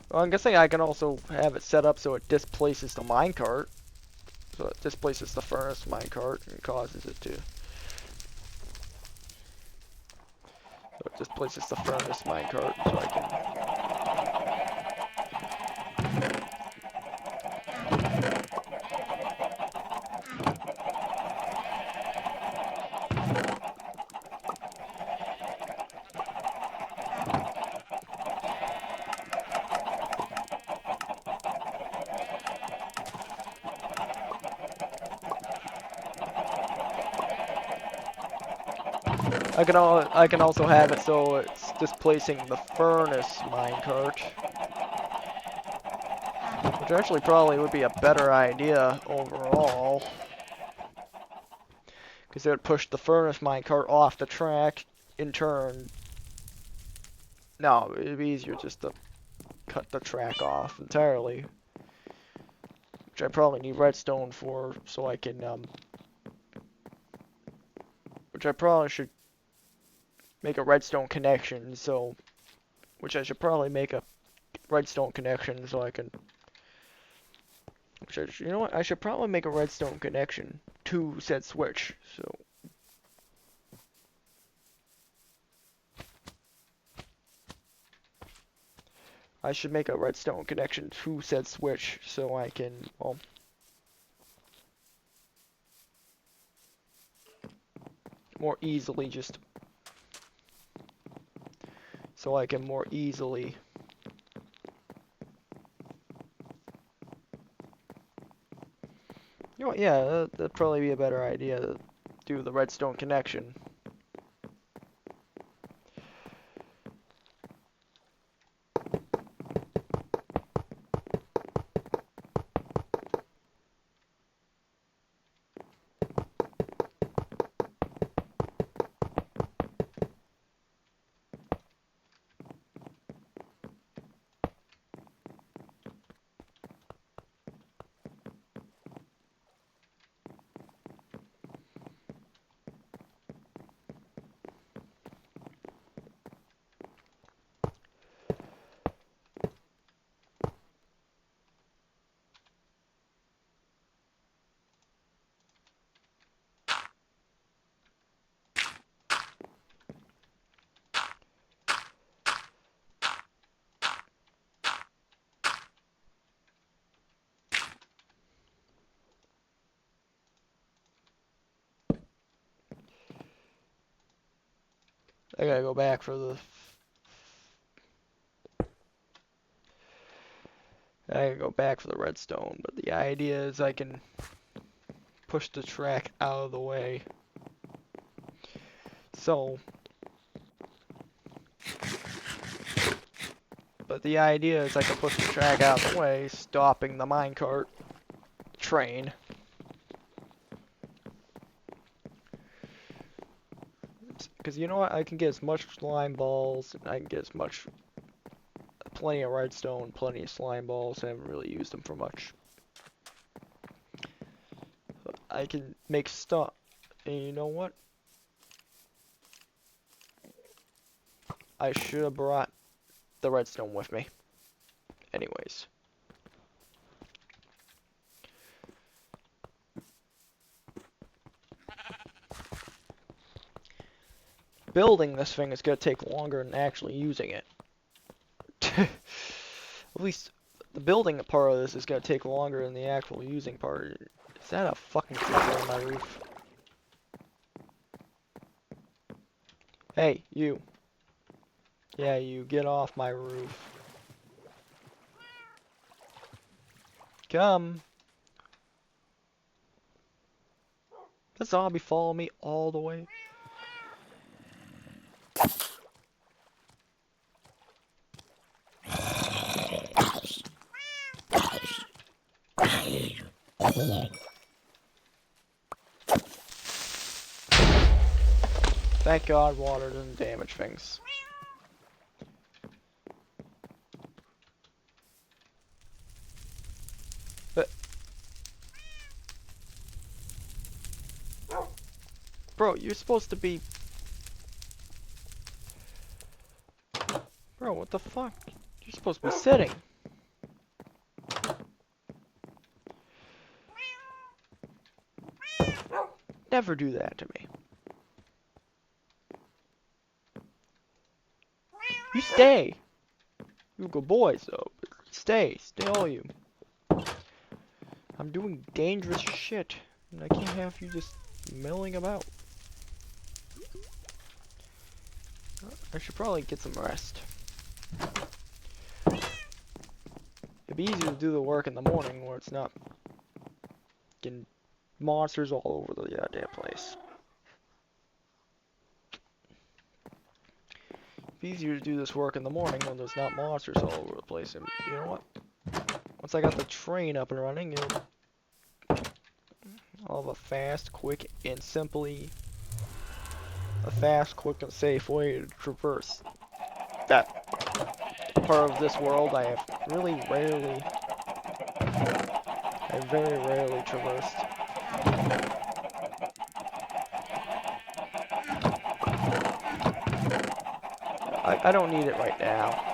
Well, I'm guessing I can also have it set up so it displaces the minecart. So it displaces the furnace minecart and causes it to... So it displaces the furnace minecart so I can... I can also have it so it's displacing the furnace minecart. Which actually probably would be a better idea overall. Because it would push the furnace minecart off the track in turn. No, it'd be easier just to cut the track off entirely. Which I probably need redstone for, so I can, which I probably should make a redstone connection, so... Which I should probably make a redstone connection so I can... You know what? I should probably make a redstone connection to said switch, so... I should make a redstone connection to said switch so I can, well... more easily just... So I can more easily... You know what, yeah, that'd probably be a better idea to do the redstone connection. I gotta go back for the... I can go back for the redstone, but the idea is I can push the track out of the way. So, but the idea is I can push the track out of the way, stopping the minecart train. Because you know what, I can get as much slime balls, and I can get plenty of redstone, plenty of slime balls. I haven't really used them for much. But I can make stuff, and you know what? I should have brought the redstone with me. Anyways. Building this thing is going to take longer than actually using it. At least the building part of this is going to take longer than the actual using part. Is that a fucking creeper on my roof? Hey, you. Yeah, you get off my roof. Come. The zombie follow me all the way. Thank God water doesn't damage things. But bro, you're supposed to be... Bro, what the fuck? You're supposed to be sitting. Never do that to me. You stay. You good boys, though. Stay all you. I'm doing dangerous shit, and I can't have you just milling about. I should probably get some rest. It'd be easier to do the work in the morning where it's not getting monsters all over the damn place. It'd be easier to do this work in the morning when there's not monsters all over the place. And you know what? Once I got the train up and running, I'll have a fast, quick, and simply a fast, quick, and safe way to traverse that part of this world I have very rarely traversed. I don't need it right now.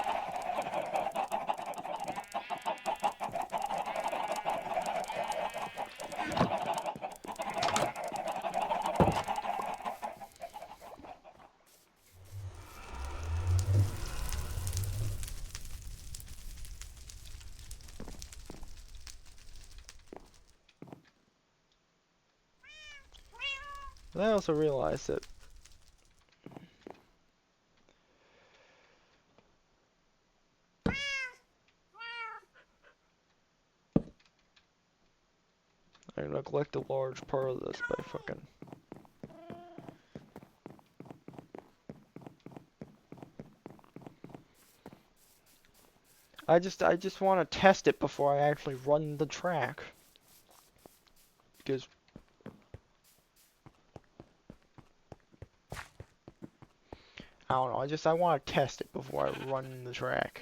But I also realized that I neglect a large part of this by fucking... I just want to test it before I actually run the track. Because I don't know, I want to test it before I run the track.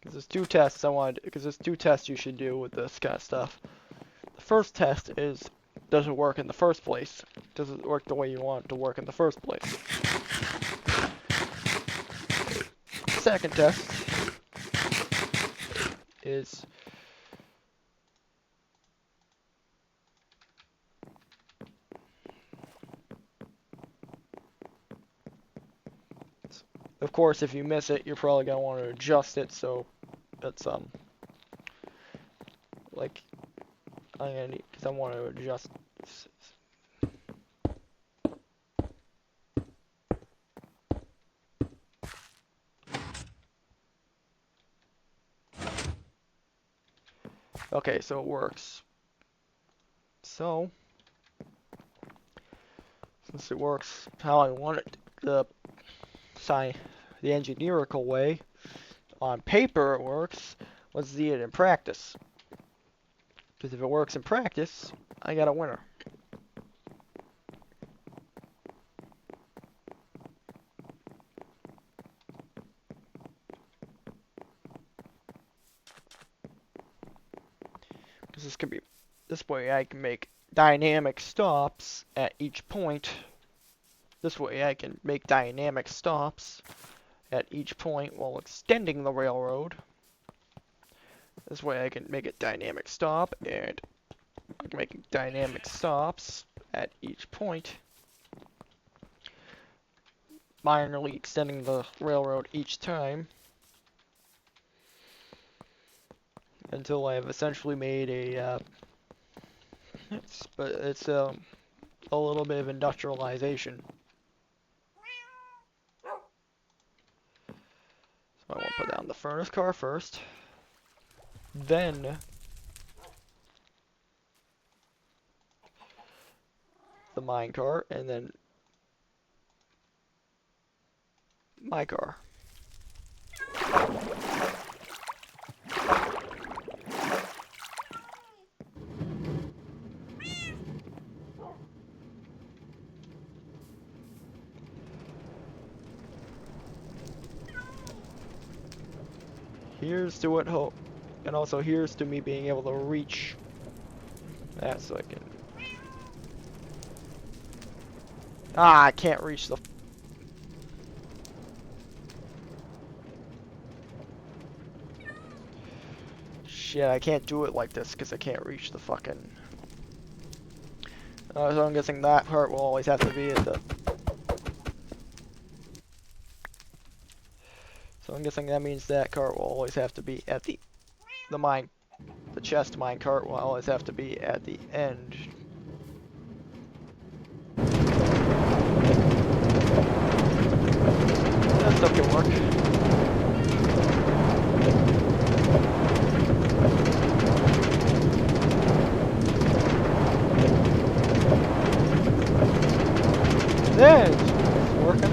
Because there's two tests you should do with this kind of stuff. The first test is, does it work in the first place? Does it work the way you want it to work in the first place? Second test is of course if you miss it you're probably gonna want to adjust it so it's like I'm gonna need, because I want to adjust. Okay, so it works. So, since it works how I want it, the engineerical way, on paper it works. Let's see it in practice. Because if it works in practice, I got a winner. Because this could be, this way I can make dynamic stops at each point. This way I can make dynamic stops at each point while extending the railroad. This way I can make a dynamic stop, and I can make dynamic stops at each point, minorly extending the railroad each time until I have essentially made a it's a little bit of industrialization. So I want to put down the furnace car first, then the mine car, and then my car. Here's to it, hope, and also here's to me being able to reach that so I can. Ah, I can't reach the. Shit, I can't do it like this because I can't reach the fucking. So I'm guessing that part will always have to be at the. So I'm guessing that means that cart will always have to be at the mine. The chest mine cart will always have to be at the end. That stuff can work. There, it's working.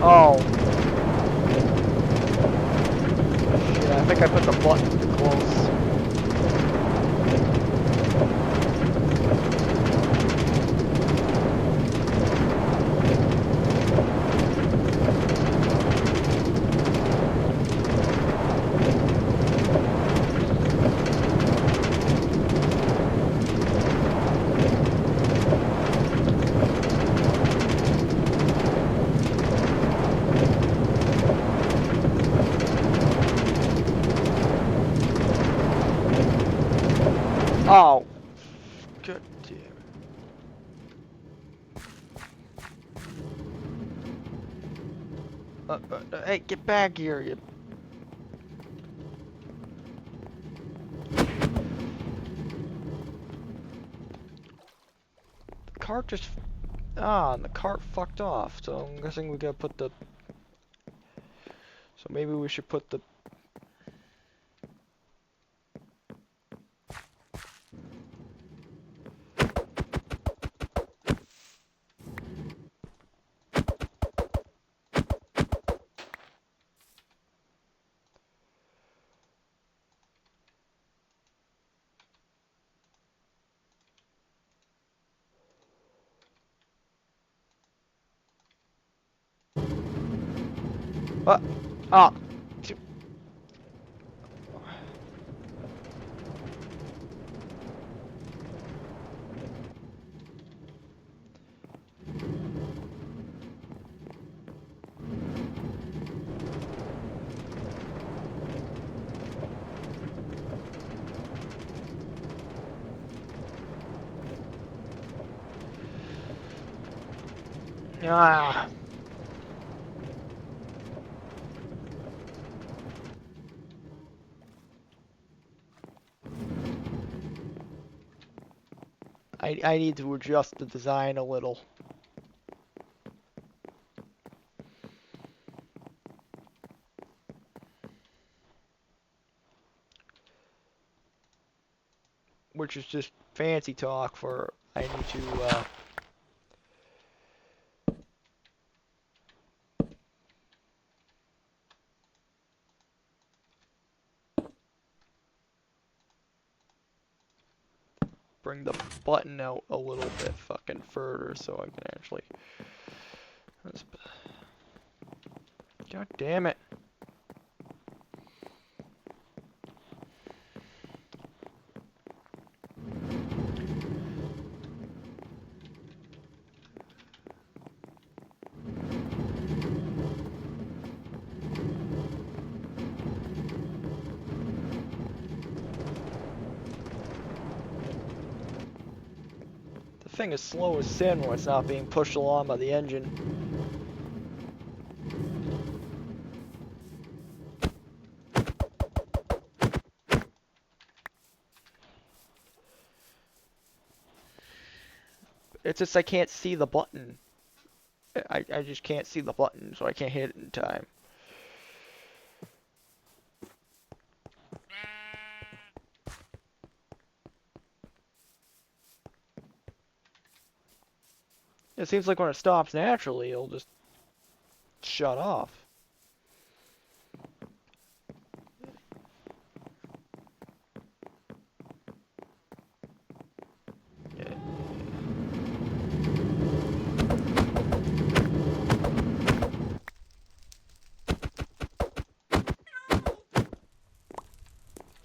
Oh. Shit, I think I put the button too close. Oh. God damn it. Hey, get back here, you. The cart just. Ah, and the cart fucked off. So I'm guessing we gotta put the. So maybe we should put the. Ah! Ah. I need to adjust the design a little. Which is just fancy talk for I need to bring the button out a little bit fucking further so I can actually. God damn it. The thing is slow as sin when it's not being pushed along by the engine. It's just I can't see the button. I just can't see the button, so I can't hit it in time. It seems like when it stops naturally, it'll just shut off.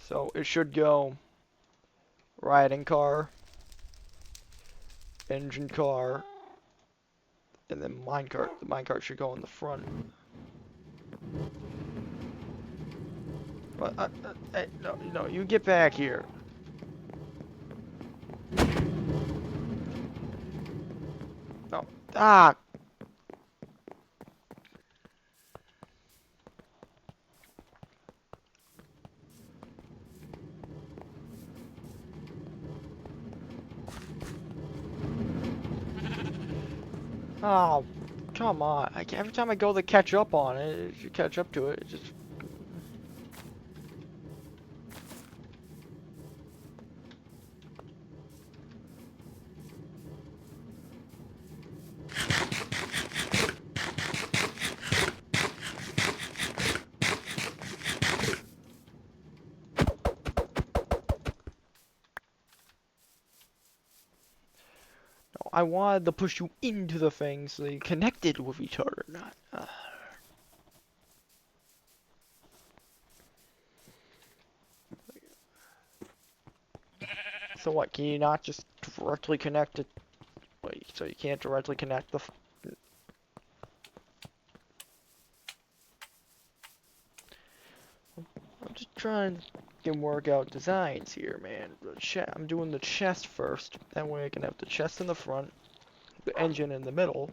So it should go riding car, engine car, and then minecart. The minecart should go in the front. But no, you get back here. No, ah. Oh, come on. Every time I go to catch up on it, you catch up to it, it just... No, I wanted to push you into the thing so they connected with each other, not... So what, can you not just directly connect it? Wait, so you can't directly connect the... I'm just trying to work out designs here, man. I'm doing the chest first. That way I can have the chest in the front, the engine in the middle.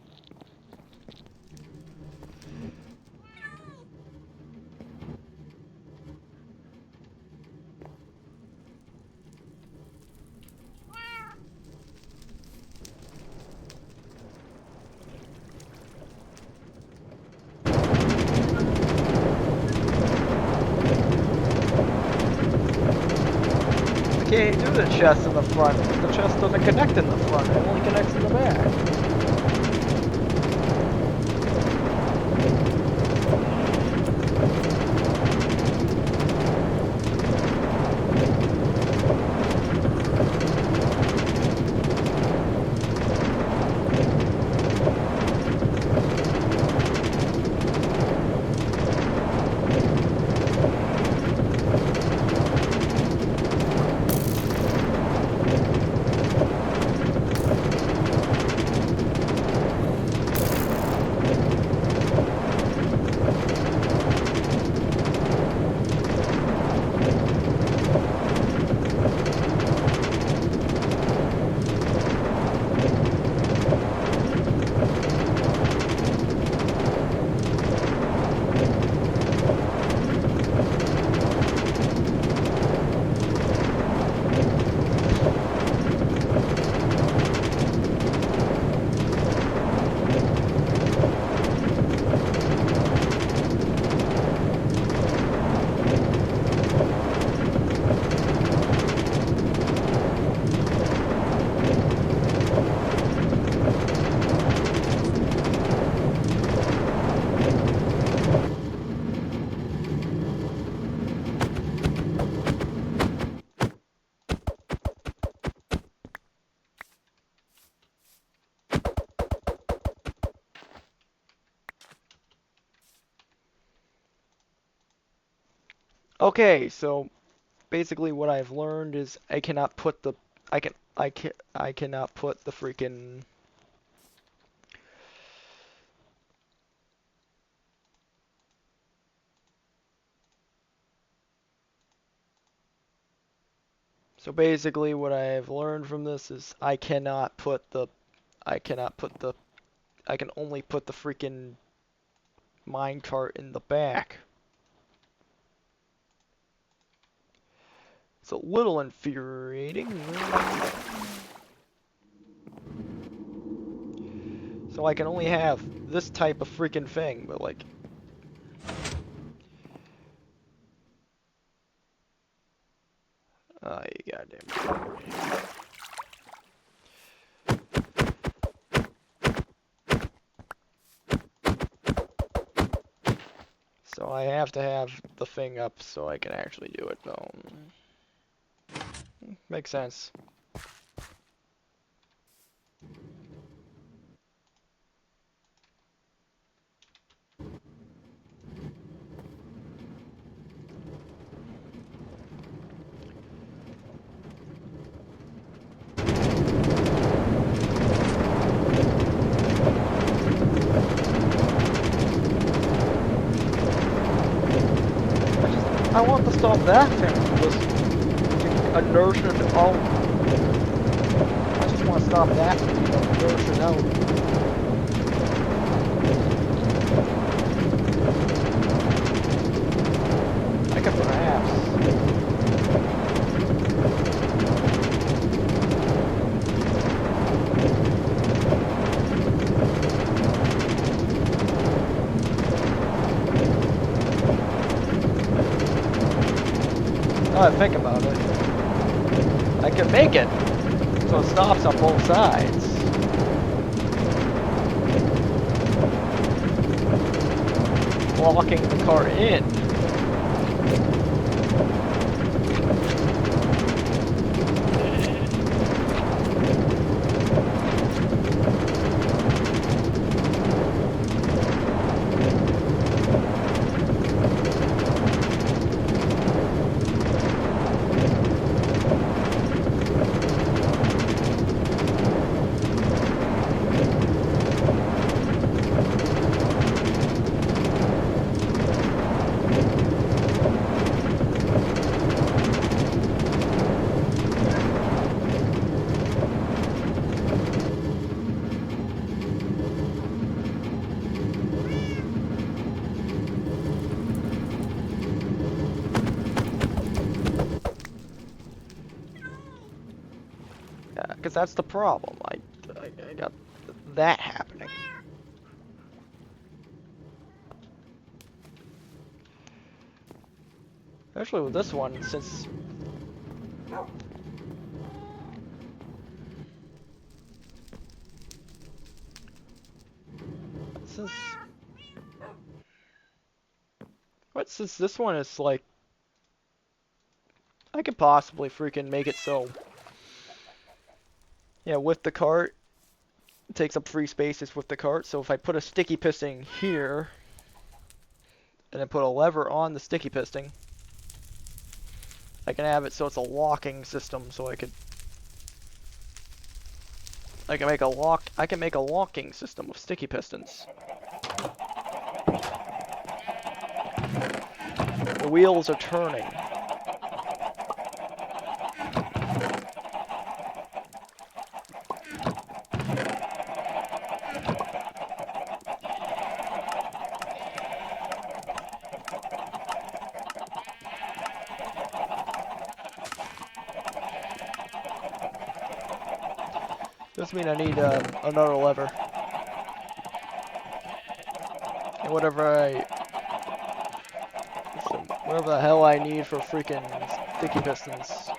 Can't do the chest in the front. The chest doesn't connect in the front. It only connects in the back. Okay, so basically what I've learned is I cannot put the I cannot put the freaking so basically what I have learned from this is I cannot put the I can only put the freaking minecart in the back. It's a little infuriating. So I can only have this type of freaking thing, but like you goddamn. So I have to have the thing up so I can actually do it. Makes sense. I want to stop that thing from just inertia out. I just want to stop that from inertia out. I could perhaps. Now that I think about it, I can make it so it stops on both sides. Blocking the car in. Yeah, because that's the problem. I got that happening. Especially with this one, since since since this one is like I could possibly freaking make it so yeah, with the cart it takes up free spaces with the cart, so if I put a sticky piston here and then put a lever on the sticky piston, I can have it so it's a locking system, so I can make a locking system with sticky pistons. The wheels are turning. This means I need another lever. And whatever the hell I need for freaking sticky pistons.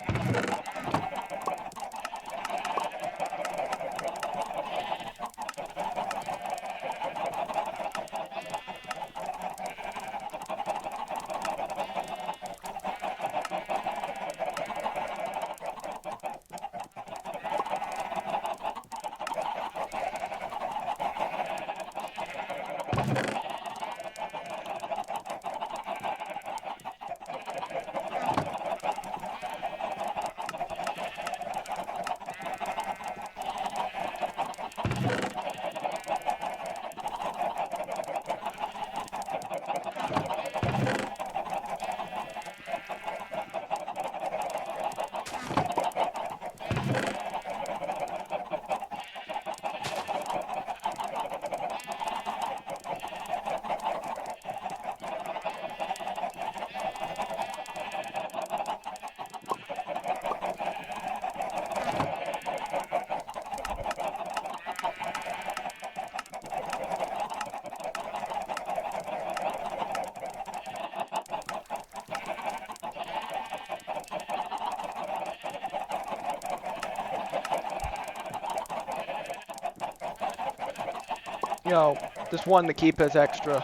you know, just one to keep as extra.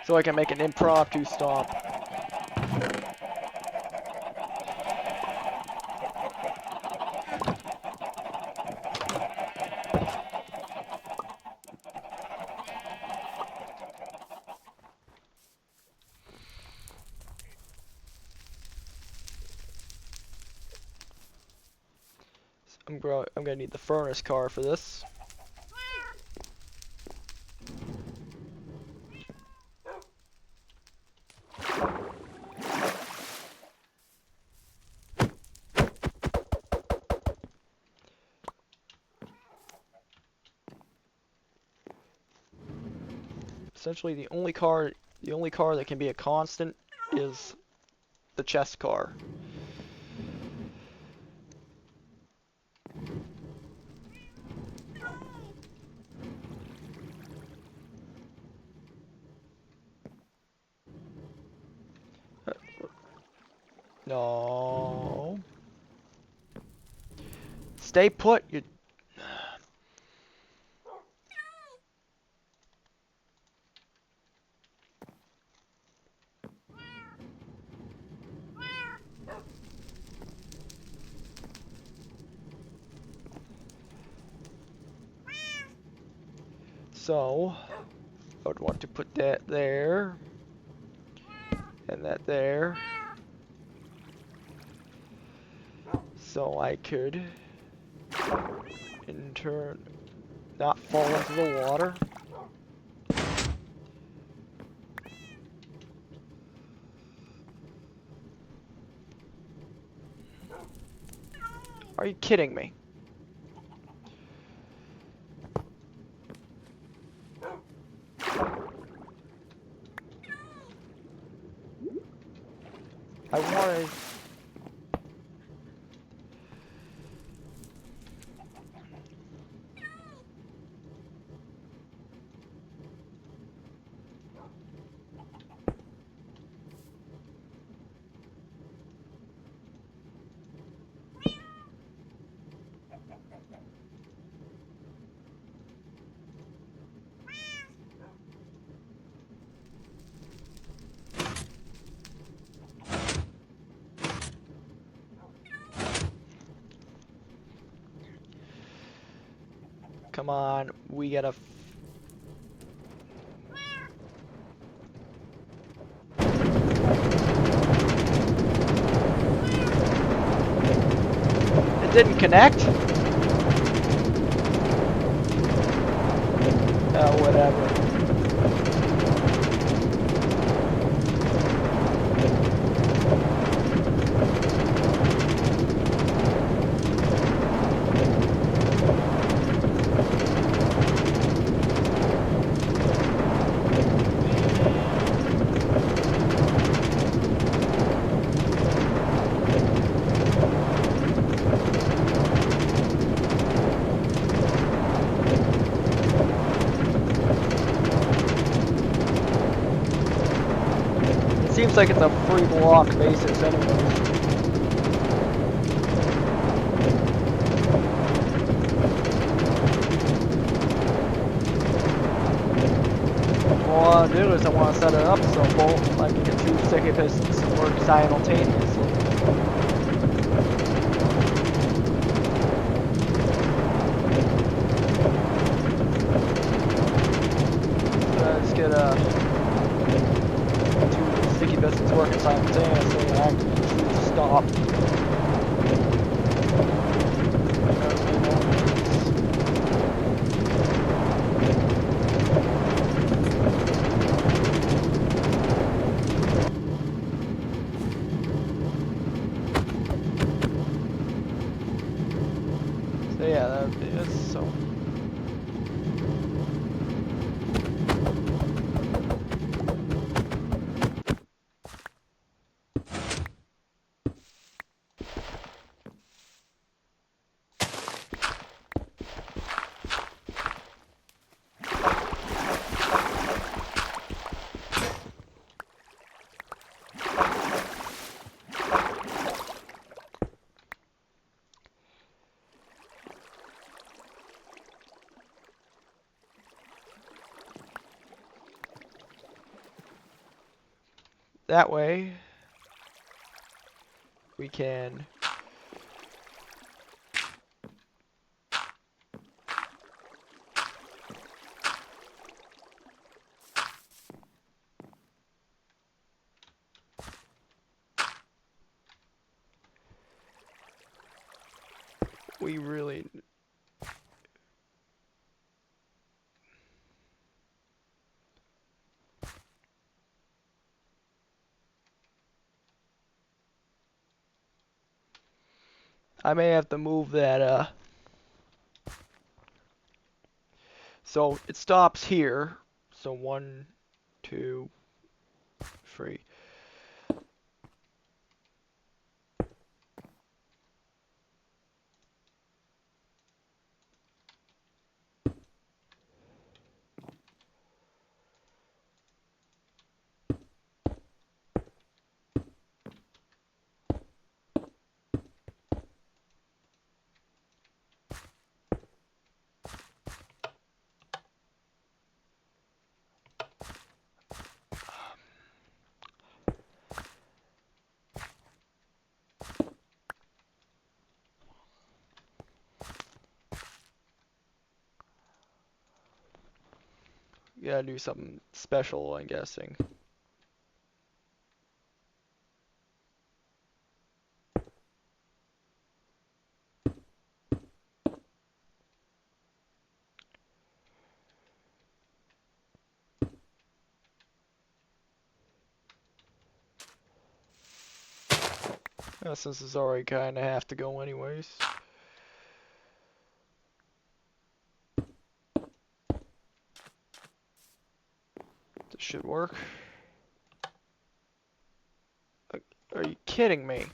So I can make an impromptu stop. I'm gonna need the furnace car for this. Essentially, the only car that can be a constant is the chest car. No. Stay put, you. So, I would want to put that there, and that there, so I could, in turn, not fall into the water. Are you kidding me? I wanted... Come on, we gotta... It didn't connect? Oh, whatever. Seems like it's a free block basis anyways. What I want to do is I want to set it up so both I can get two sticky pistons to work simultaneously. So let's get two sticky pistons working simultaneously and actually stop. So yeah, that would be it. So. That way, we can we really I may have to move that so it stops here. So 1, 2, 3. You gotta do something special, I'm guessing. Since it's already kinda have to go anyways. This should work. Are you kidding me?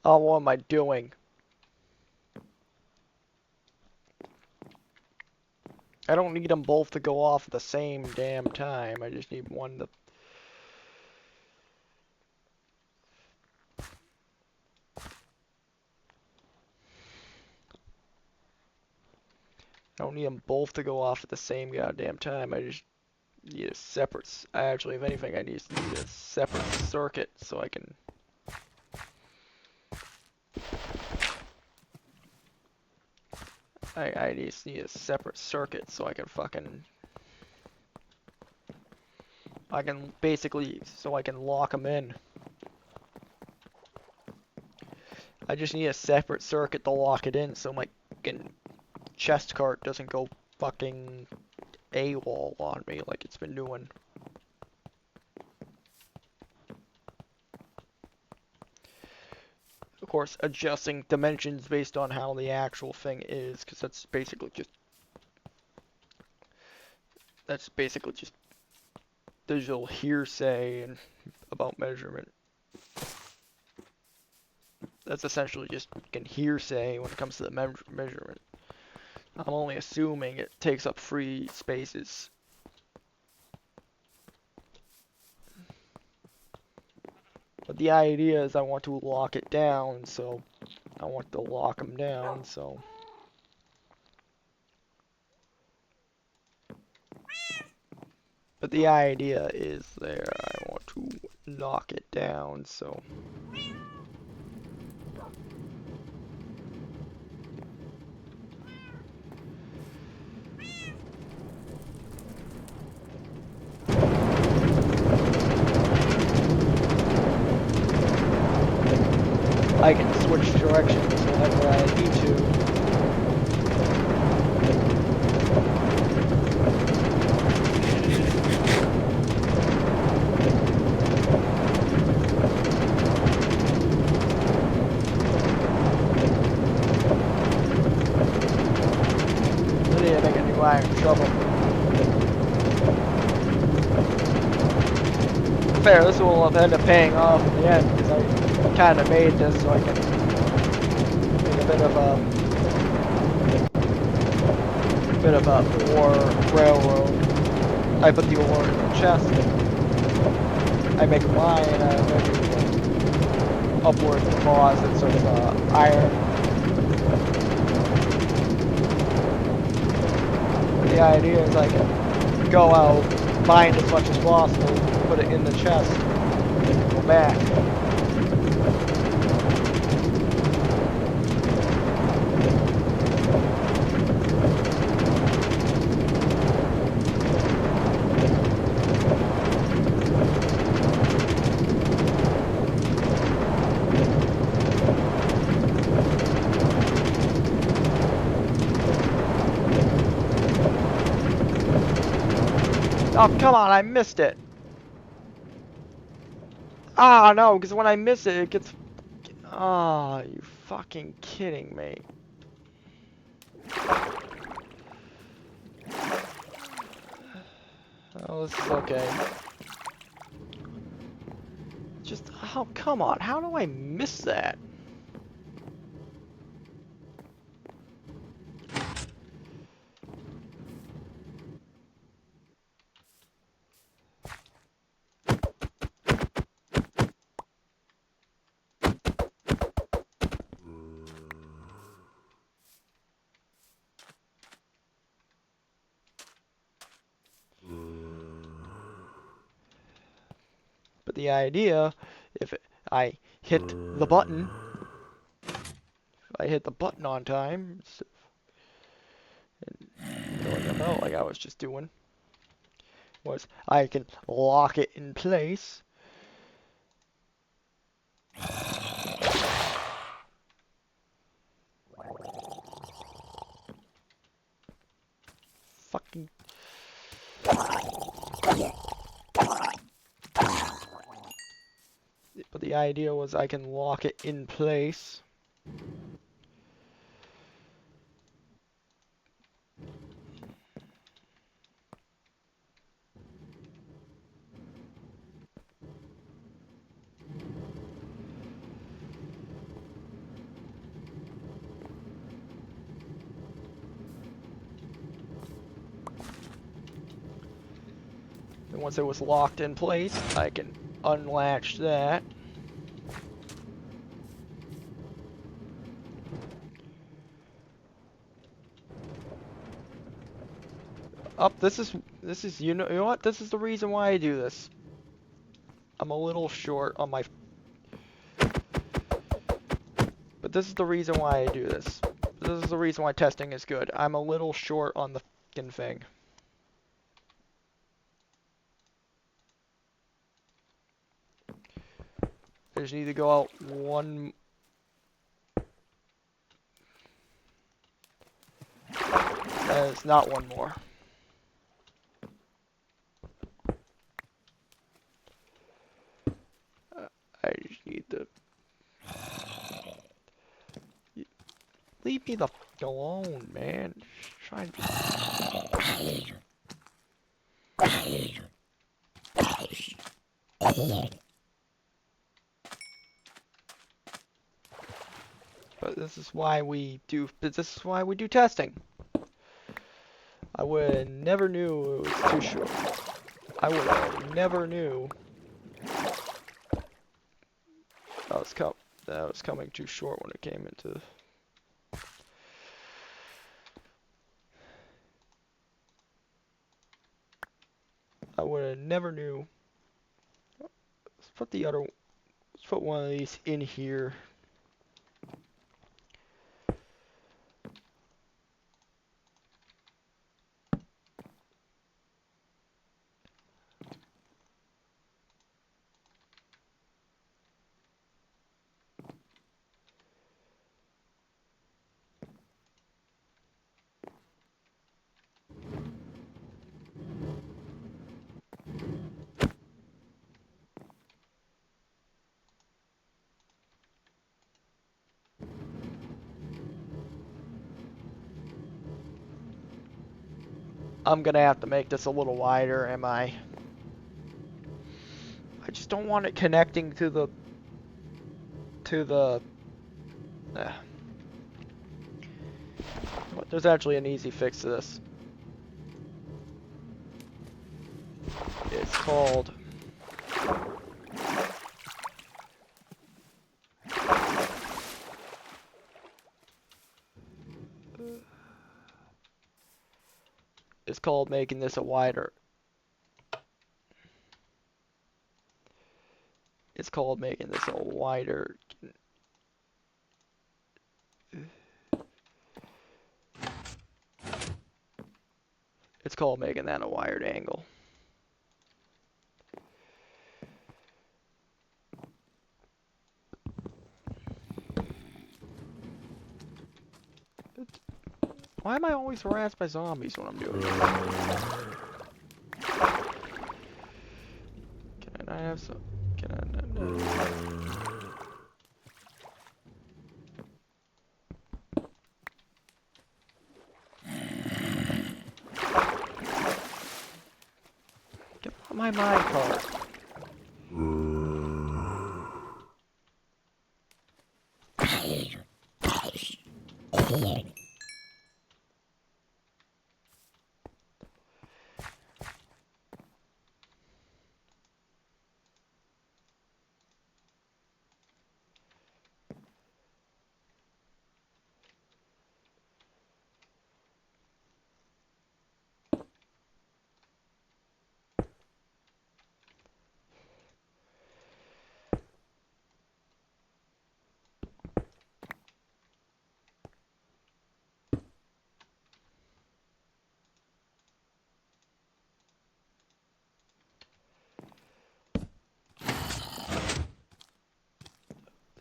Oh, what am I doing? I don't need them both to go off at the same damn time. I just need one to... I don't need them both to go off at the same goddamn time. I just need a separate... Actually, if anything, I need a separate circuit so I can... I just need a separate circuit so I can fucking... I can basically... So I can lock them in. I just need a separate circuit to lock it in so my fucking chest cart doesn't go fucking AWOL on me like it's been doing. Of course, adjusting dimensions based on how the actual thing is, because that's basically just digital hearsay and about measurement. That's essentially just fucking hearsay when it comes to the measurement. I'm only assuming it takes up free spaces. the idea is I want to lock it down, so I want to lock them down, so. But the idea is there. I want to knock it down, so. I can switch directions whenever I need to. I need to make a new iron shovel. Fair, this will end up paying off in the end, because I kind of made this so I can make a bit of a ore railroad. I put the ore in the chest. I make mine upward deposits of iron. The idea is I can go out, mine as much as possible, put it in the chest, and go back. Oh, come on, I missed it. Ah, no, because when I miss it, it gets... Ah, you fucking kidding me. Oh, this is okay. Just, oh, come on, how do I miss that? But the idea, if I hit the button, if I hit the button on time, and going about like I was just doing, was I can lock it in place. Fucking. But the idea was I can lock it in place. And once it was locked in place, I can unlatch that. Up, this is you know what? This is the reason why I do this. I'm a little short on my, but this is the reason why I do this. This is the reason why testing is good. I'm a little short on the fucking thing. I just need to go out one. It's not one more. I just need to. Leave me the f alone, man. Just try and But this is why we do. But this is why we do testing. I would never knew it was too short. I would have never knew was coming too short when it came into. I would have never knew. Let's put let's put one of these in here. I'm gonna have to make this a little wider, am I? I just don't want it connecting to the But there's actually an easy fix to this. It's called making this a wider. It's called making this a wider. It's called making that a wired angle. Why am I always harassed by zombies when I'm doing this? Can I have some? Can I? No. Get out my minecart.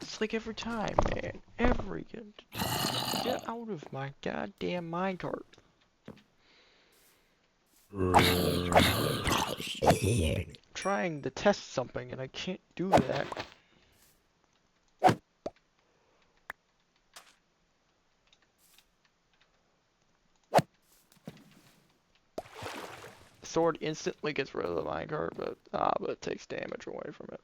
It's like every time, man. Get out of my goddamn minecart. Trying to test something and I can't do that. Sword instantly gets rid of the minecart, but it takes damage away from it.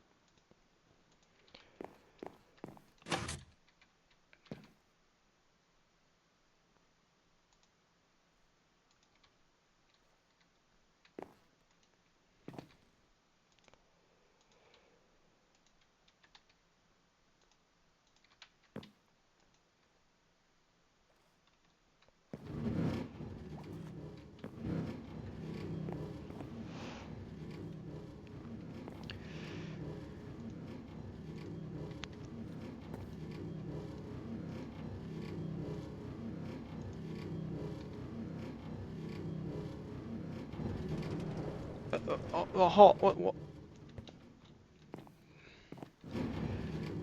What?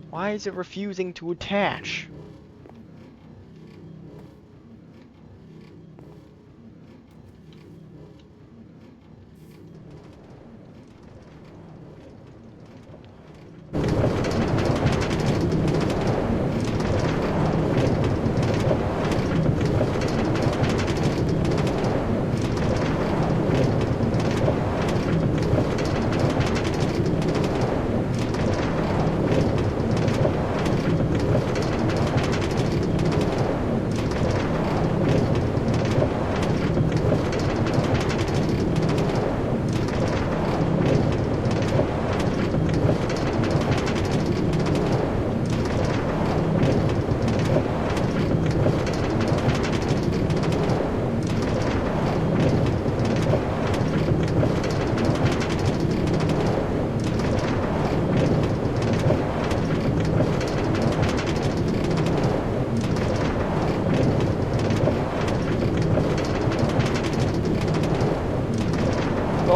Why is it refusing to attach?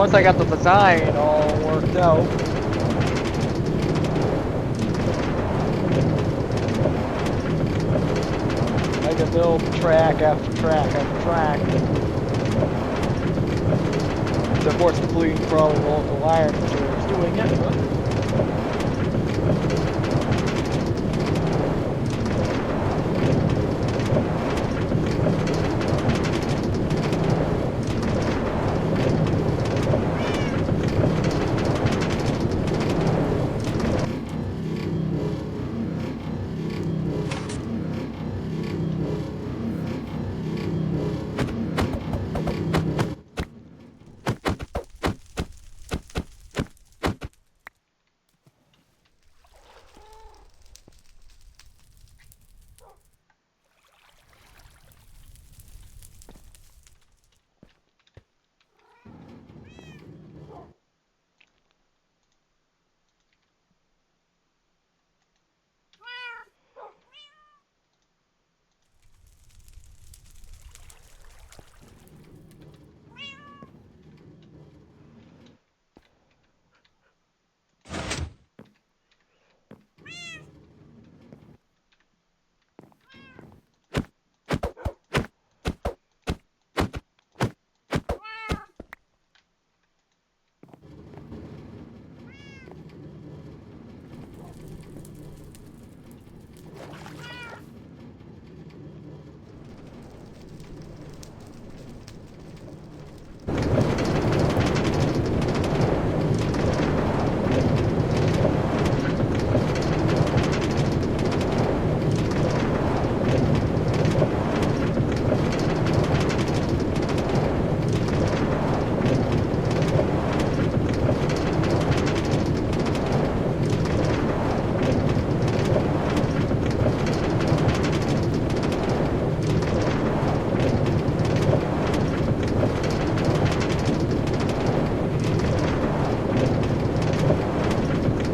once I got the design all worked out. I can build track after track after track. Of course, depleting probably the local iron materials doing it, but...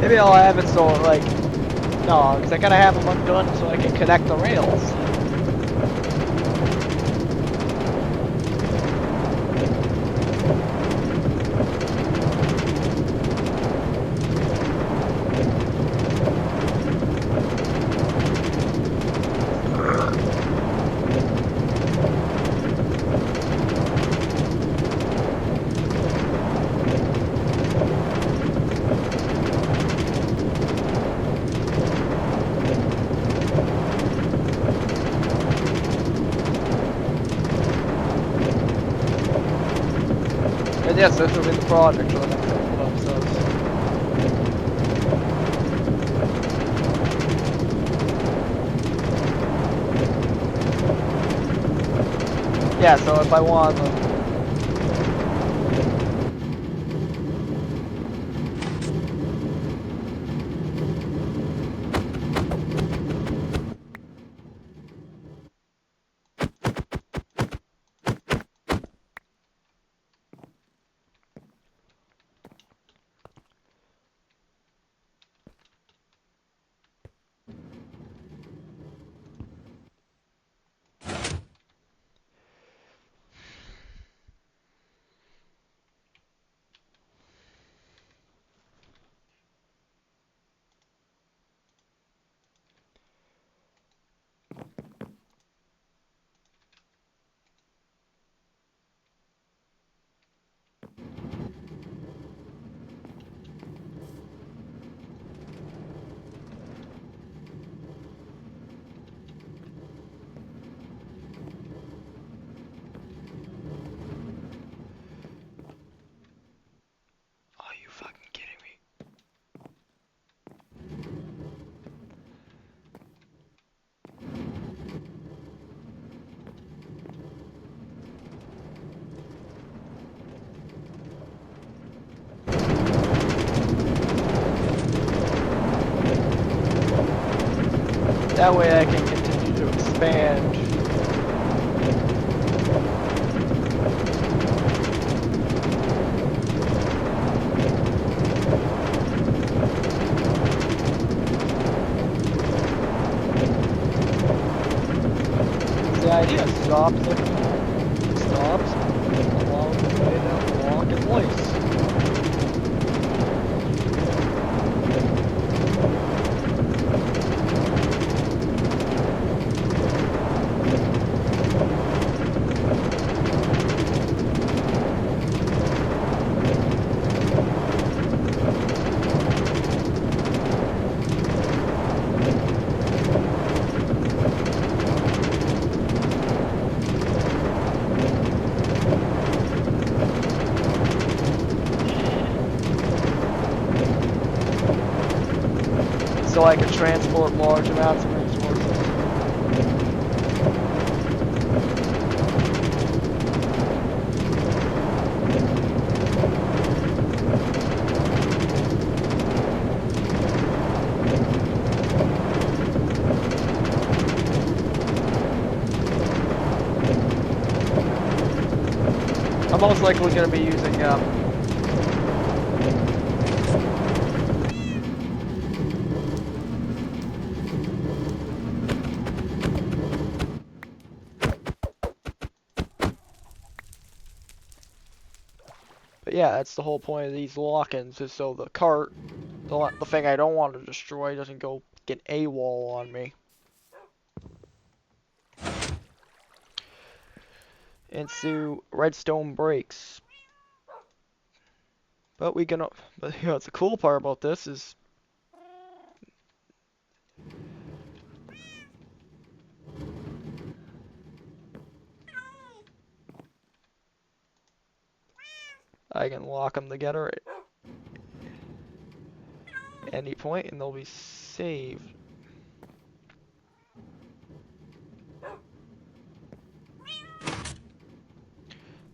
Maybe I'll have it so, like, no, because I gotta have them undone so I can connect the rails. And yes, this will be the project for the next couple of episodes. Yeah, so if I want them. Are you fucking kidding me? That way I can continue to expand. The idea stops like a stops along the way down the walk in place. so I can transport large amounts of resources. I'm most likely going to be using but yeah, that's the whole point of these lock-ins, is so the cart, the thing I don't want to destroy, doesn't go get AWOL on me. Into redstone breaks. But we can, but you know, it's the cool part about this is I can lock them together at any point and they'll be saved.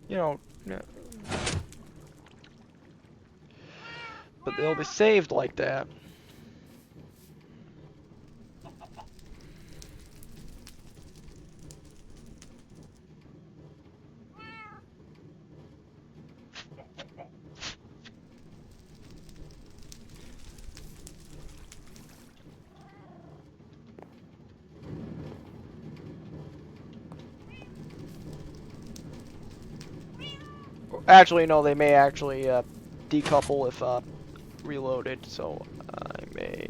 You know, but they'll be saved like that. Actually, no, they may actually decouple if reloaded, so I may...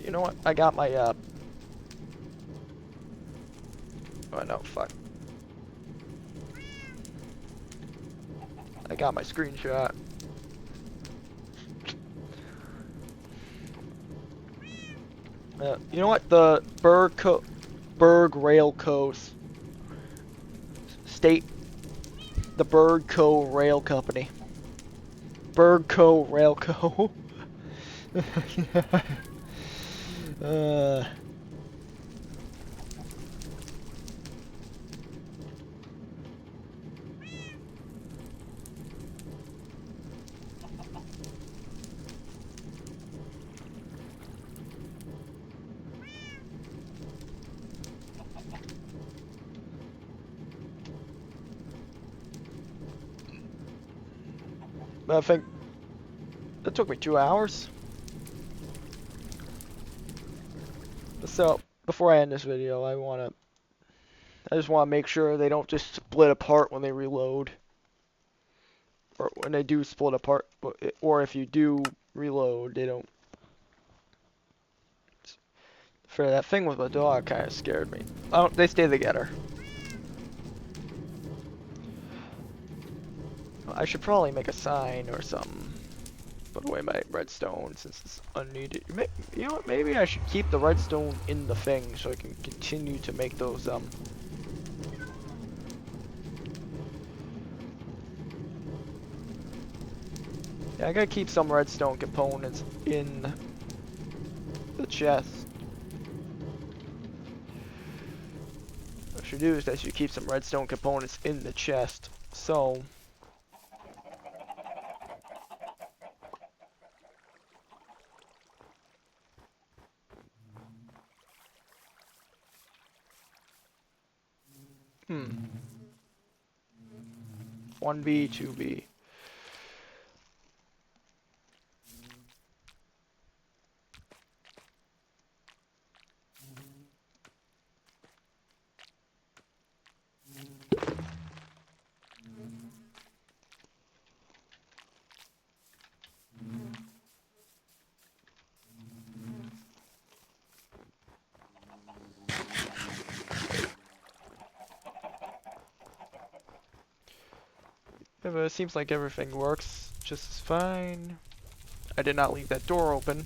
you know what? I got my... oh, no, fuck. I got my screenshot. You know what? The Berg Rail Coast State... The Berg Co. Rail Company. Berg Co. Rail Co. I think that took me 2 hours. So before I end this video, I just want to make sure they don't just split apart when they reload, or when they do split apart, or if you do reload, they don't. For that thing with the dog, kind of scared me. Oh, they stay together. I should probably make a sign or something. Put away my redstone since it's unneeded. You know what? Maybe I should keep the redstone in the thing so I can continue to make those yeah, I gotta keep some redstone components in the chest. What I should do is I should keep some redstone components in the chest. So. Hmm. 1B, 2B. Yeah, but it seems like everything works just fine. I did not leave that door open.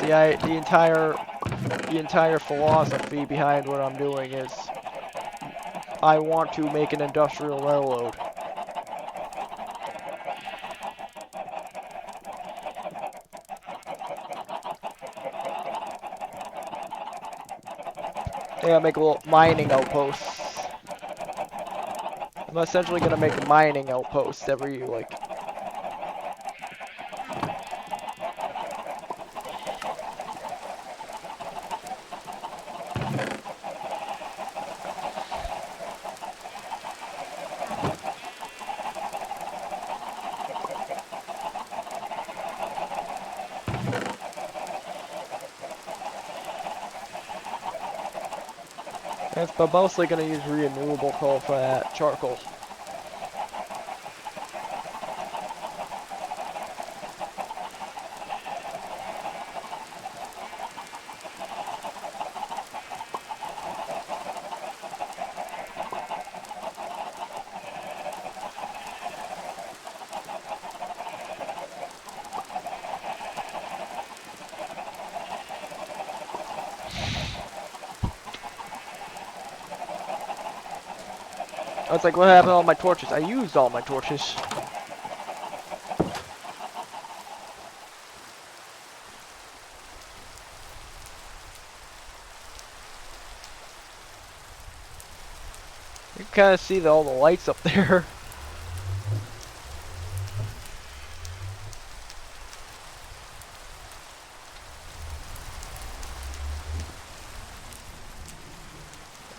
the entire philosophy behind what I'm doing is I want to make an industrial railroad. Yeah, make a little mining outposts. I'm essentially gonna make mining outposts every like. But mostly gonna use renewable coal for that charcoal. I was like, what happened to all my torches? I used all my torches. You can kind of see all the lights up there.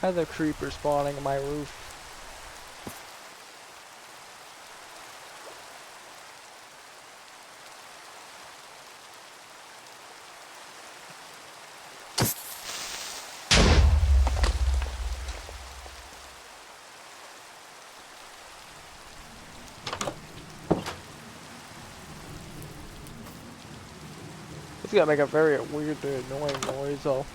Other creepers spawning on my roof. It's gonna make a very weird, annoying noise, though.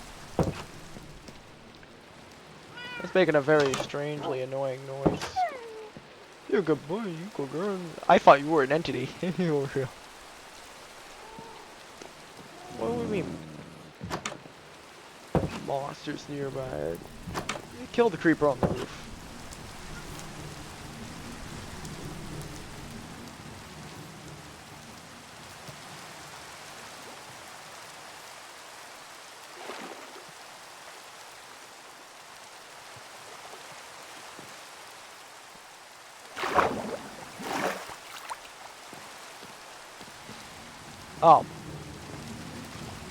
It's making a very strangely annoying noise. You're a good boy, you good girl. I thought you were an entity. What do we mean? Monsters nearby. You killed the creeper on the roof. Oh.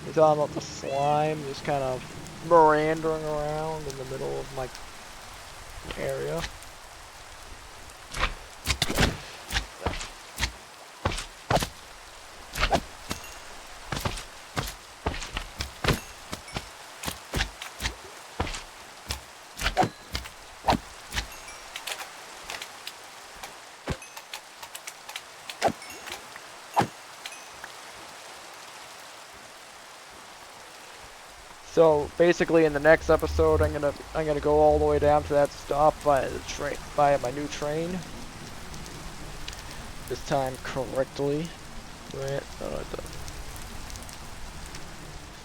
You're talking about the slime just kind of meandering around in the middle of my area. So basically, in the next episode, I'm gonna go all the way down to that stop via the train, via my new train. This time correctly. Right?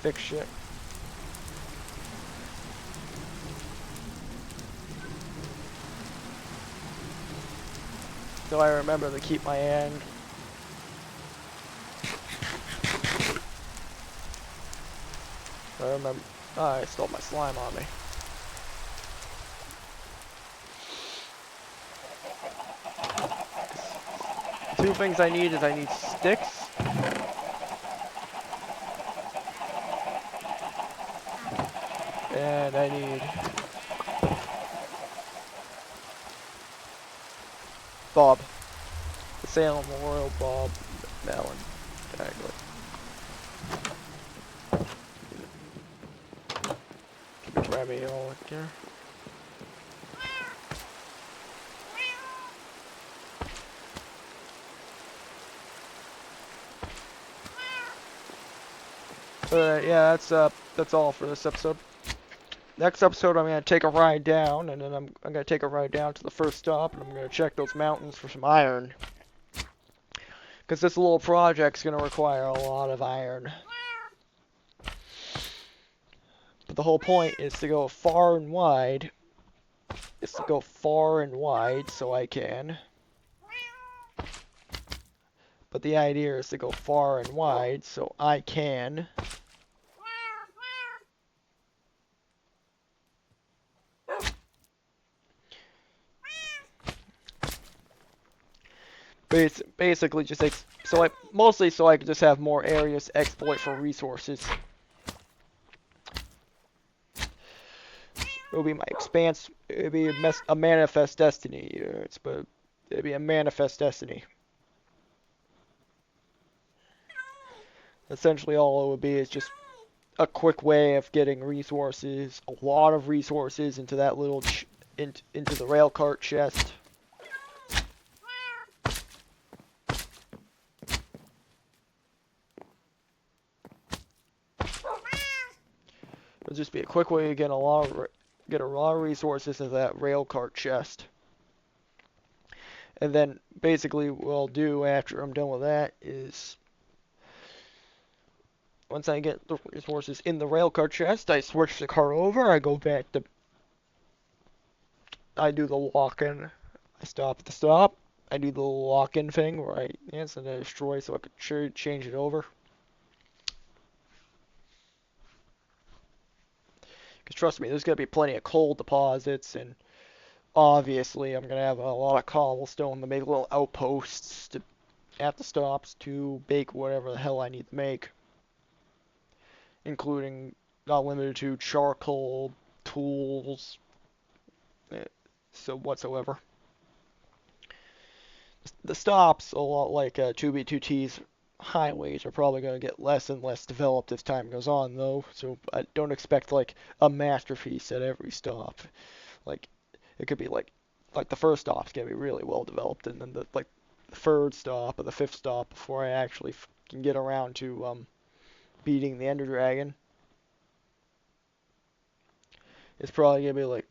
Fix shit. So I remember to keep my hand. I remember. Oh, I stole my slime on me. Two things I need is I need sticks. And I need Bob. The Salem Memorial Bob Melon Dagwood. Grab me all in here. Yeah, that's all for this episode. Next episode, I'm gonna take a ride down, and then I'm gonna take a ride down to the first stop, and I'm gonna check those mountains for some iron. Because this little project's gonna require a lot of iron. But the whole point is to go far and wide. Is to go far and wide so I can. But the idea is to go far and wide so I can. Basically just mostly so I can just have more areas to exploit for resources. It'll be my expanse. It'll be a manifest destiny. It'll be a manifest destiny. Essentially, all it would be is just a quick way of getting resources, a lot of resources into that little into the rail cart chest. It'll just be a quick way to get a lot of resources into that rail cart chest. And then basically what I'll do after I'm done with that is once I get the resources in the rail cart chest, I switch the car over, I go back to I do the walk-in. I stop at the stop. I do the lock-in thing where I instantly destroy so I could change it over. Because trust me, there's going to be plenty of coal deposits, and obviously I'm going to have a lot of cobblestone to make little outposts at the stops to bake whatever the hell I need to make. Including, not limited to, charcoal, tools, so whatsoever. The stops, a lot like 2B2T's highways, are probably going to get less and less developed as time goes on, though. So I don't expect like a masterpiece at every stop. Like it could be like the first stop's gonna be really well developed, and then the third stop or the fifth stop before I actually can get around to beating the Ender Dragon. It's probably gonna be like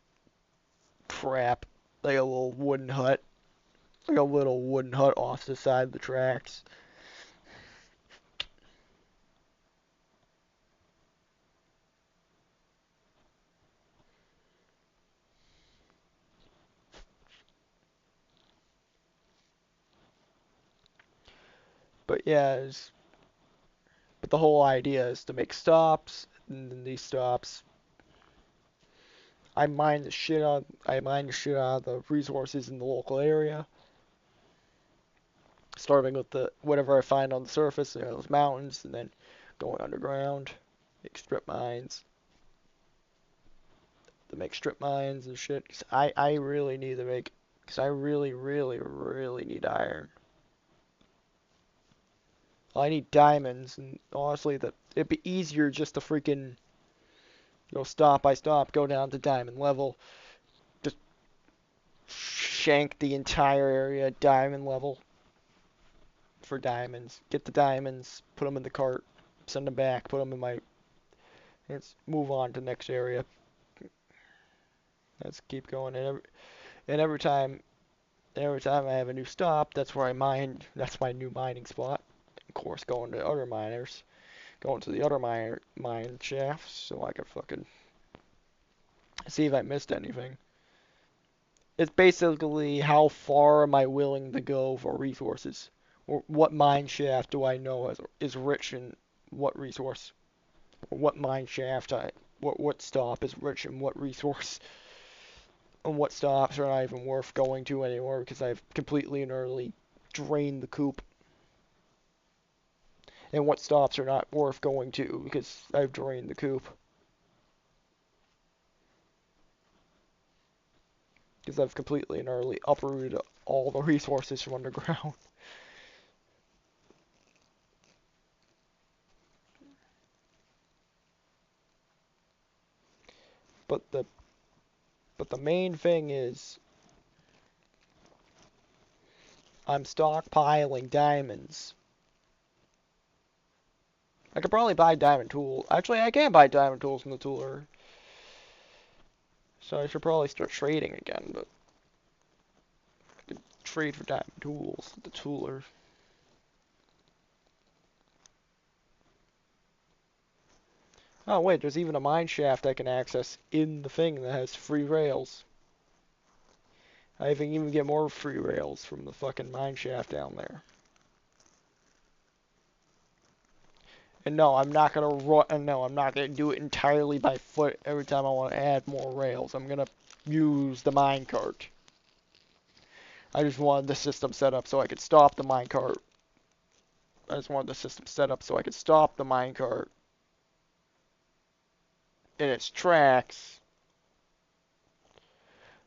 crap, like a little wooden hut. Like a little wooden hut off the side of the tracks. But yeah, but the whole idea is to make stops, and then these stops, I mine the shit out of the resources in the local area. Starting with whatever I find on the surface, those mountains, and then going underground, make strip mines. To make strip mines and shit. Cause I really need to make, because I really, really, really need iron. I need diamonds, and honestly, it'd be easier just to freaking go stop by stop, go down to diamond level, just shank the entire area diamond level for diamonds. Get the diamonds, put them in the cart, send them back, put them in my. Let's move on to the next area. Let's keep going, and every time I have a new stop, that's where I mine. That's my new mining spot. Of course, going to other miners, going to the other mine shafts, so I can fucking see if I missed anything. It's basically how far am I willing to go for resources, or what mine shaft do I know is rich in what resource, or what mine shaft what stop is rich in what resource, and what stops are not even worth going to anymore because I've completely and utterly drained the coop. And what stops are not worth going to because I've drained the coop. Because I've completely and utterly uprooted all the resources from underground. But the main thing is I'm stockpiling diamonds. I could probably buy diamond tools. Actually, I can buy diamond tools from the tooler. So I should probably start trading again, but I could trade for diamond tools at the tooler. Oh wait, there's even a mine shaft I can access in the thing that has free rails. I can even get more free rails from the fucking mine shaft down there. And no, I'm not gonna no, I'm not gonna do it entirely by foot every time I want to add more rails. I'm gonna use the minecart. I just wanted the system set up so I could stop the minecart. I just wanted the system set up so I could stop the minecart in its tracks.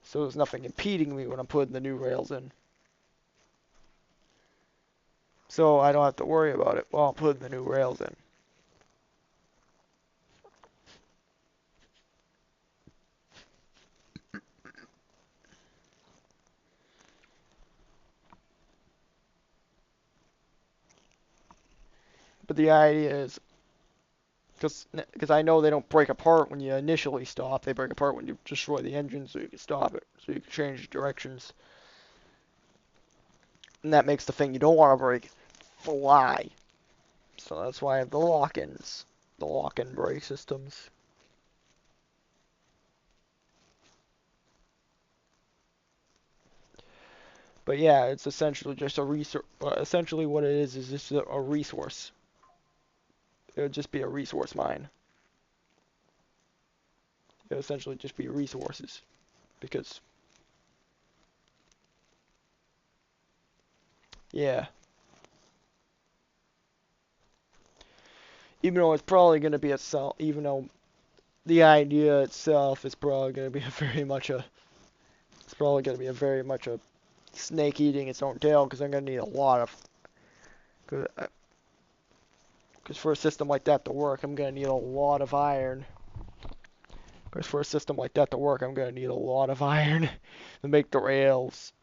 So there's nothing impeding me when I'm putting the new rails in. So I don't have to worry about it while I'm putting the new rails in. But the idea is, because I know they don't break apart when you initially stop. They break apart when you destroy the engine so you can stop it. So you can change directions. And that makes the thing you don't want to break fly. So that's why I have the lock-ins. The lock-in brake systems. But yeah, it's essentially just a resource. Essentially what it is just a resource. It would just be a resource mine. It would essentially just be resources. Because, yeah. Even though it's probably going to be even though the idea itself is probably going to be it's probably going to be a very much a snake eating its own tail, because I'm going to need a lot of, because for a system like that to work, I'm going to need a lot of iron. Because for a system like that to work, I'm going to need a lot of iron to make the rails.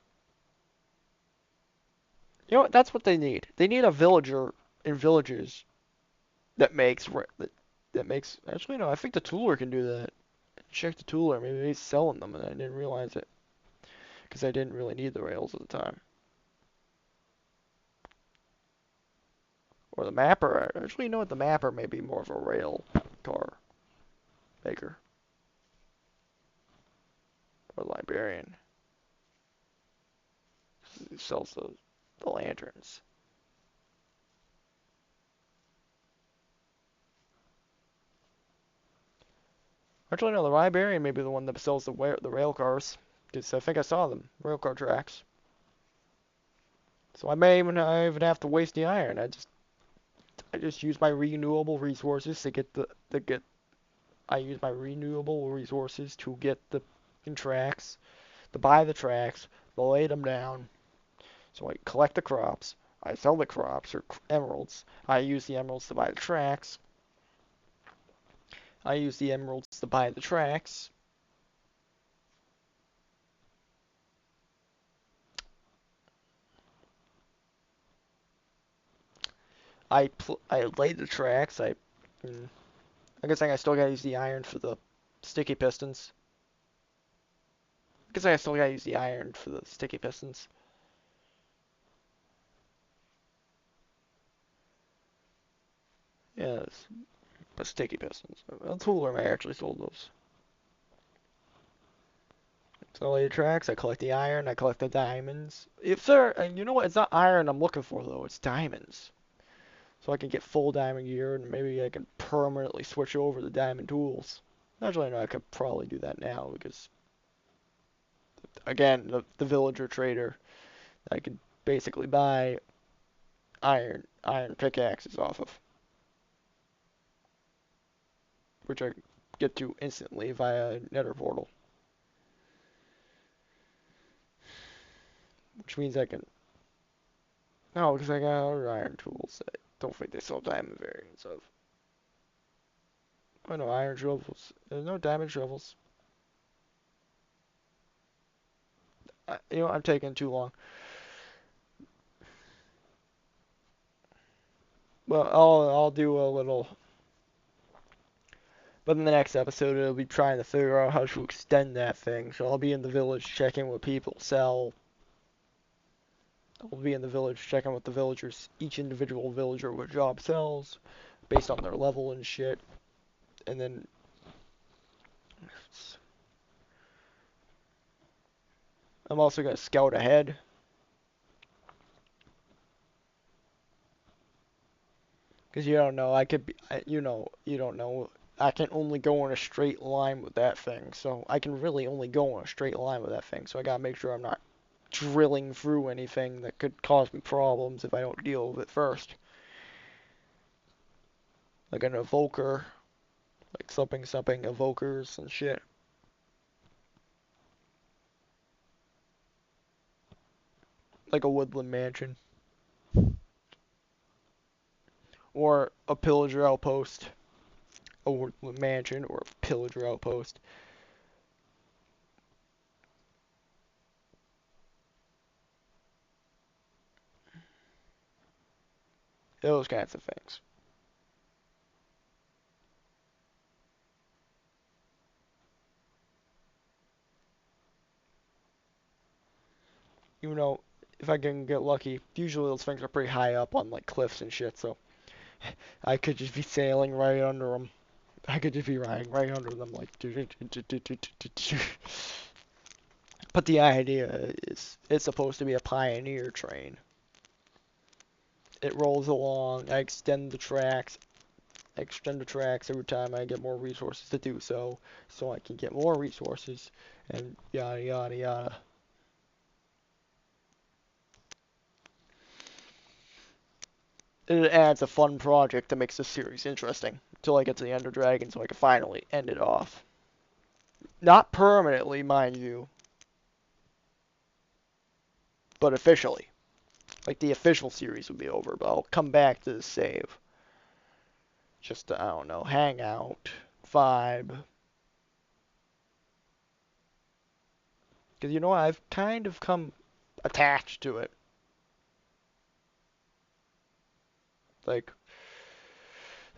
You know what? That's what they need. They need a villager in villages that makes that makes. Actually, no. I think the tooler can do that. Check the tooler. Maybe he's selling them, and I didn't realize it because I didn't really need the rails at the time. Or the mapper. Actually, you know what? The mapper may be more of a rail car maker or librarian. He sells the lanterns. Actually, no. The librarian may be the one that sells the rail cars. Because I think I saw them rail car tracks. So I even have to waste the iron. I just use my renewable resources to get I use my renewable resources to get the tracks, to buy the tracks, to lay them down. So I collect the crops, I sell the crops or emeralds. I use the emeralds to buy the tracks. I use the emeralds to buy the tracks. I lay the tracks. I guess I still gotta use the iron for the sticky pistons. I guess I still gotta use the iron for the sticky pistons. Yes, but sticky pistons. A tooler may actually sold those. So I lay the tracks, I collect the iron, I collect the diamonds. If sir, and you know what? It's not iron I'm looking for though. It's diamonds. So I can get full diamond gear, and maybe I can permanently switch over to diamond tools. Actually, no, I could probably do that now because, again, the villager trader, I could basically buy iron pickaxes off of, which I get to instantly via Nether portal, which means I can. No, because I got other iron tools. I don't think they sell diamond variants of. Oh no, iron shovels. There's no diamond shovels. You know, I'm taking too long. Well, I'll do a little. But in the next episode, it'll be trying to figure out how to extend that thing. So I'll be in the village checking what people sell. I'll be in the village checking what the villagers, each individual villager, what job sells, based on their level and shit. and then I'm also gonna scout ahead. Because you don't know, I could be, you don't know. I can only go in a straight line with that thing, so I can really only go in a straight line with that thing. So I gotta make sure I'm not drilling through anything that could cause me problems if I don't deal with it first. Like an evoker, like something evokers and shit. Like a woodland mansion. Or a pillager outpost. A woodland mansion or a pillager outpost. Those kinds of things. You know, if I can get lucky, usually those things are pretty high up on like cliffs and shit, so I could just be sailing right under them. I could just be riding right under them like. But the idea is it's supposed to be a pioneer train. It rolls along, I extend the tracks. I extend the tracks every time I get more resources to do so, so I can get more resources, and yada yada yada. It adds a fun project that makes the series interesting until I get to the Ender Dragon so I can finally end it off. Not permanently, mind you, but officially. Like the official series would be over, but I'll come back to the save. Just to, I don't know, hang out, vibe. Because you know what, I've kind of come attached to it. Like,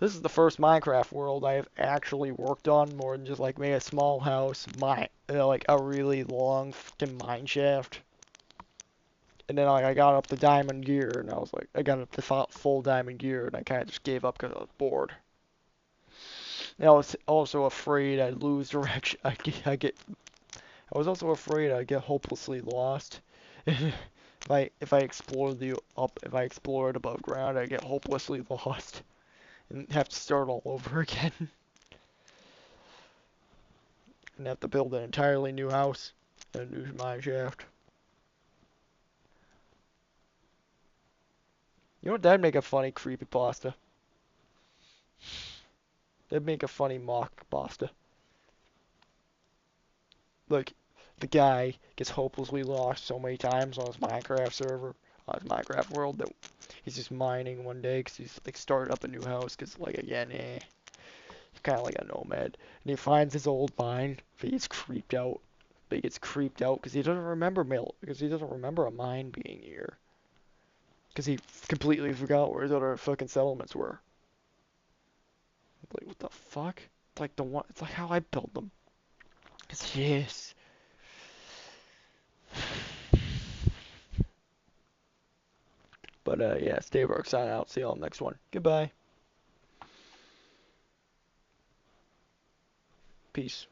this is the first Minecraft world I have actually worked on more than just like made a small house, like a really long fucking mine shaft. And then like I got up the diamond gear, and I was like, I got up the full diamond gear, and I kind of just gave up because I was bored. And I was also afraid I'd lose direction. I was also afraid I'd get hopelessly lost. If I explored if I explored above ground, I'd get hopelessly lost and have to start all over again. And have to build an entirely new house and a new mine shaft. You know what? That'd make a funny creepypasta. That'd make a funny mock pasta. Like, the guy gets hopelessly lost so many times on his Minecraft server, on his Minecraft world, that he's just mining one day because he's like started up a new house because like again, he's kind of like a nomad, and he finds his old mine, but he gets creeped out. But he gets creeped out because he doesn't remember a mine being here. Because he completely forgot where his other fucking settlements were. Like, what the fuck? It's like it's like how I built them. Cause yes. But yeah, stay work, sign out. See y'all next one. Goodbye. Peace.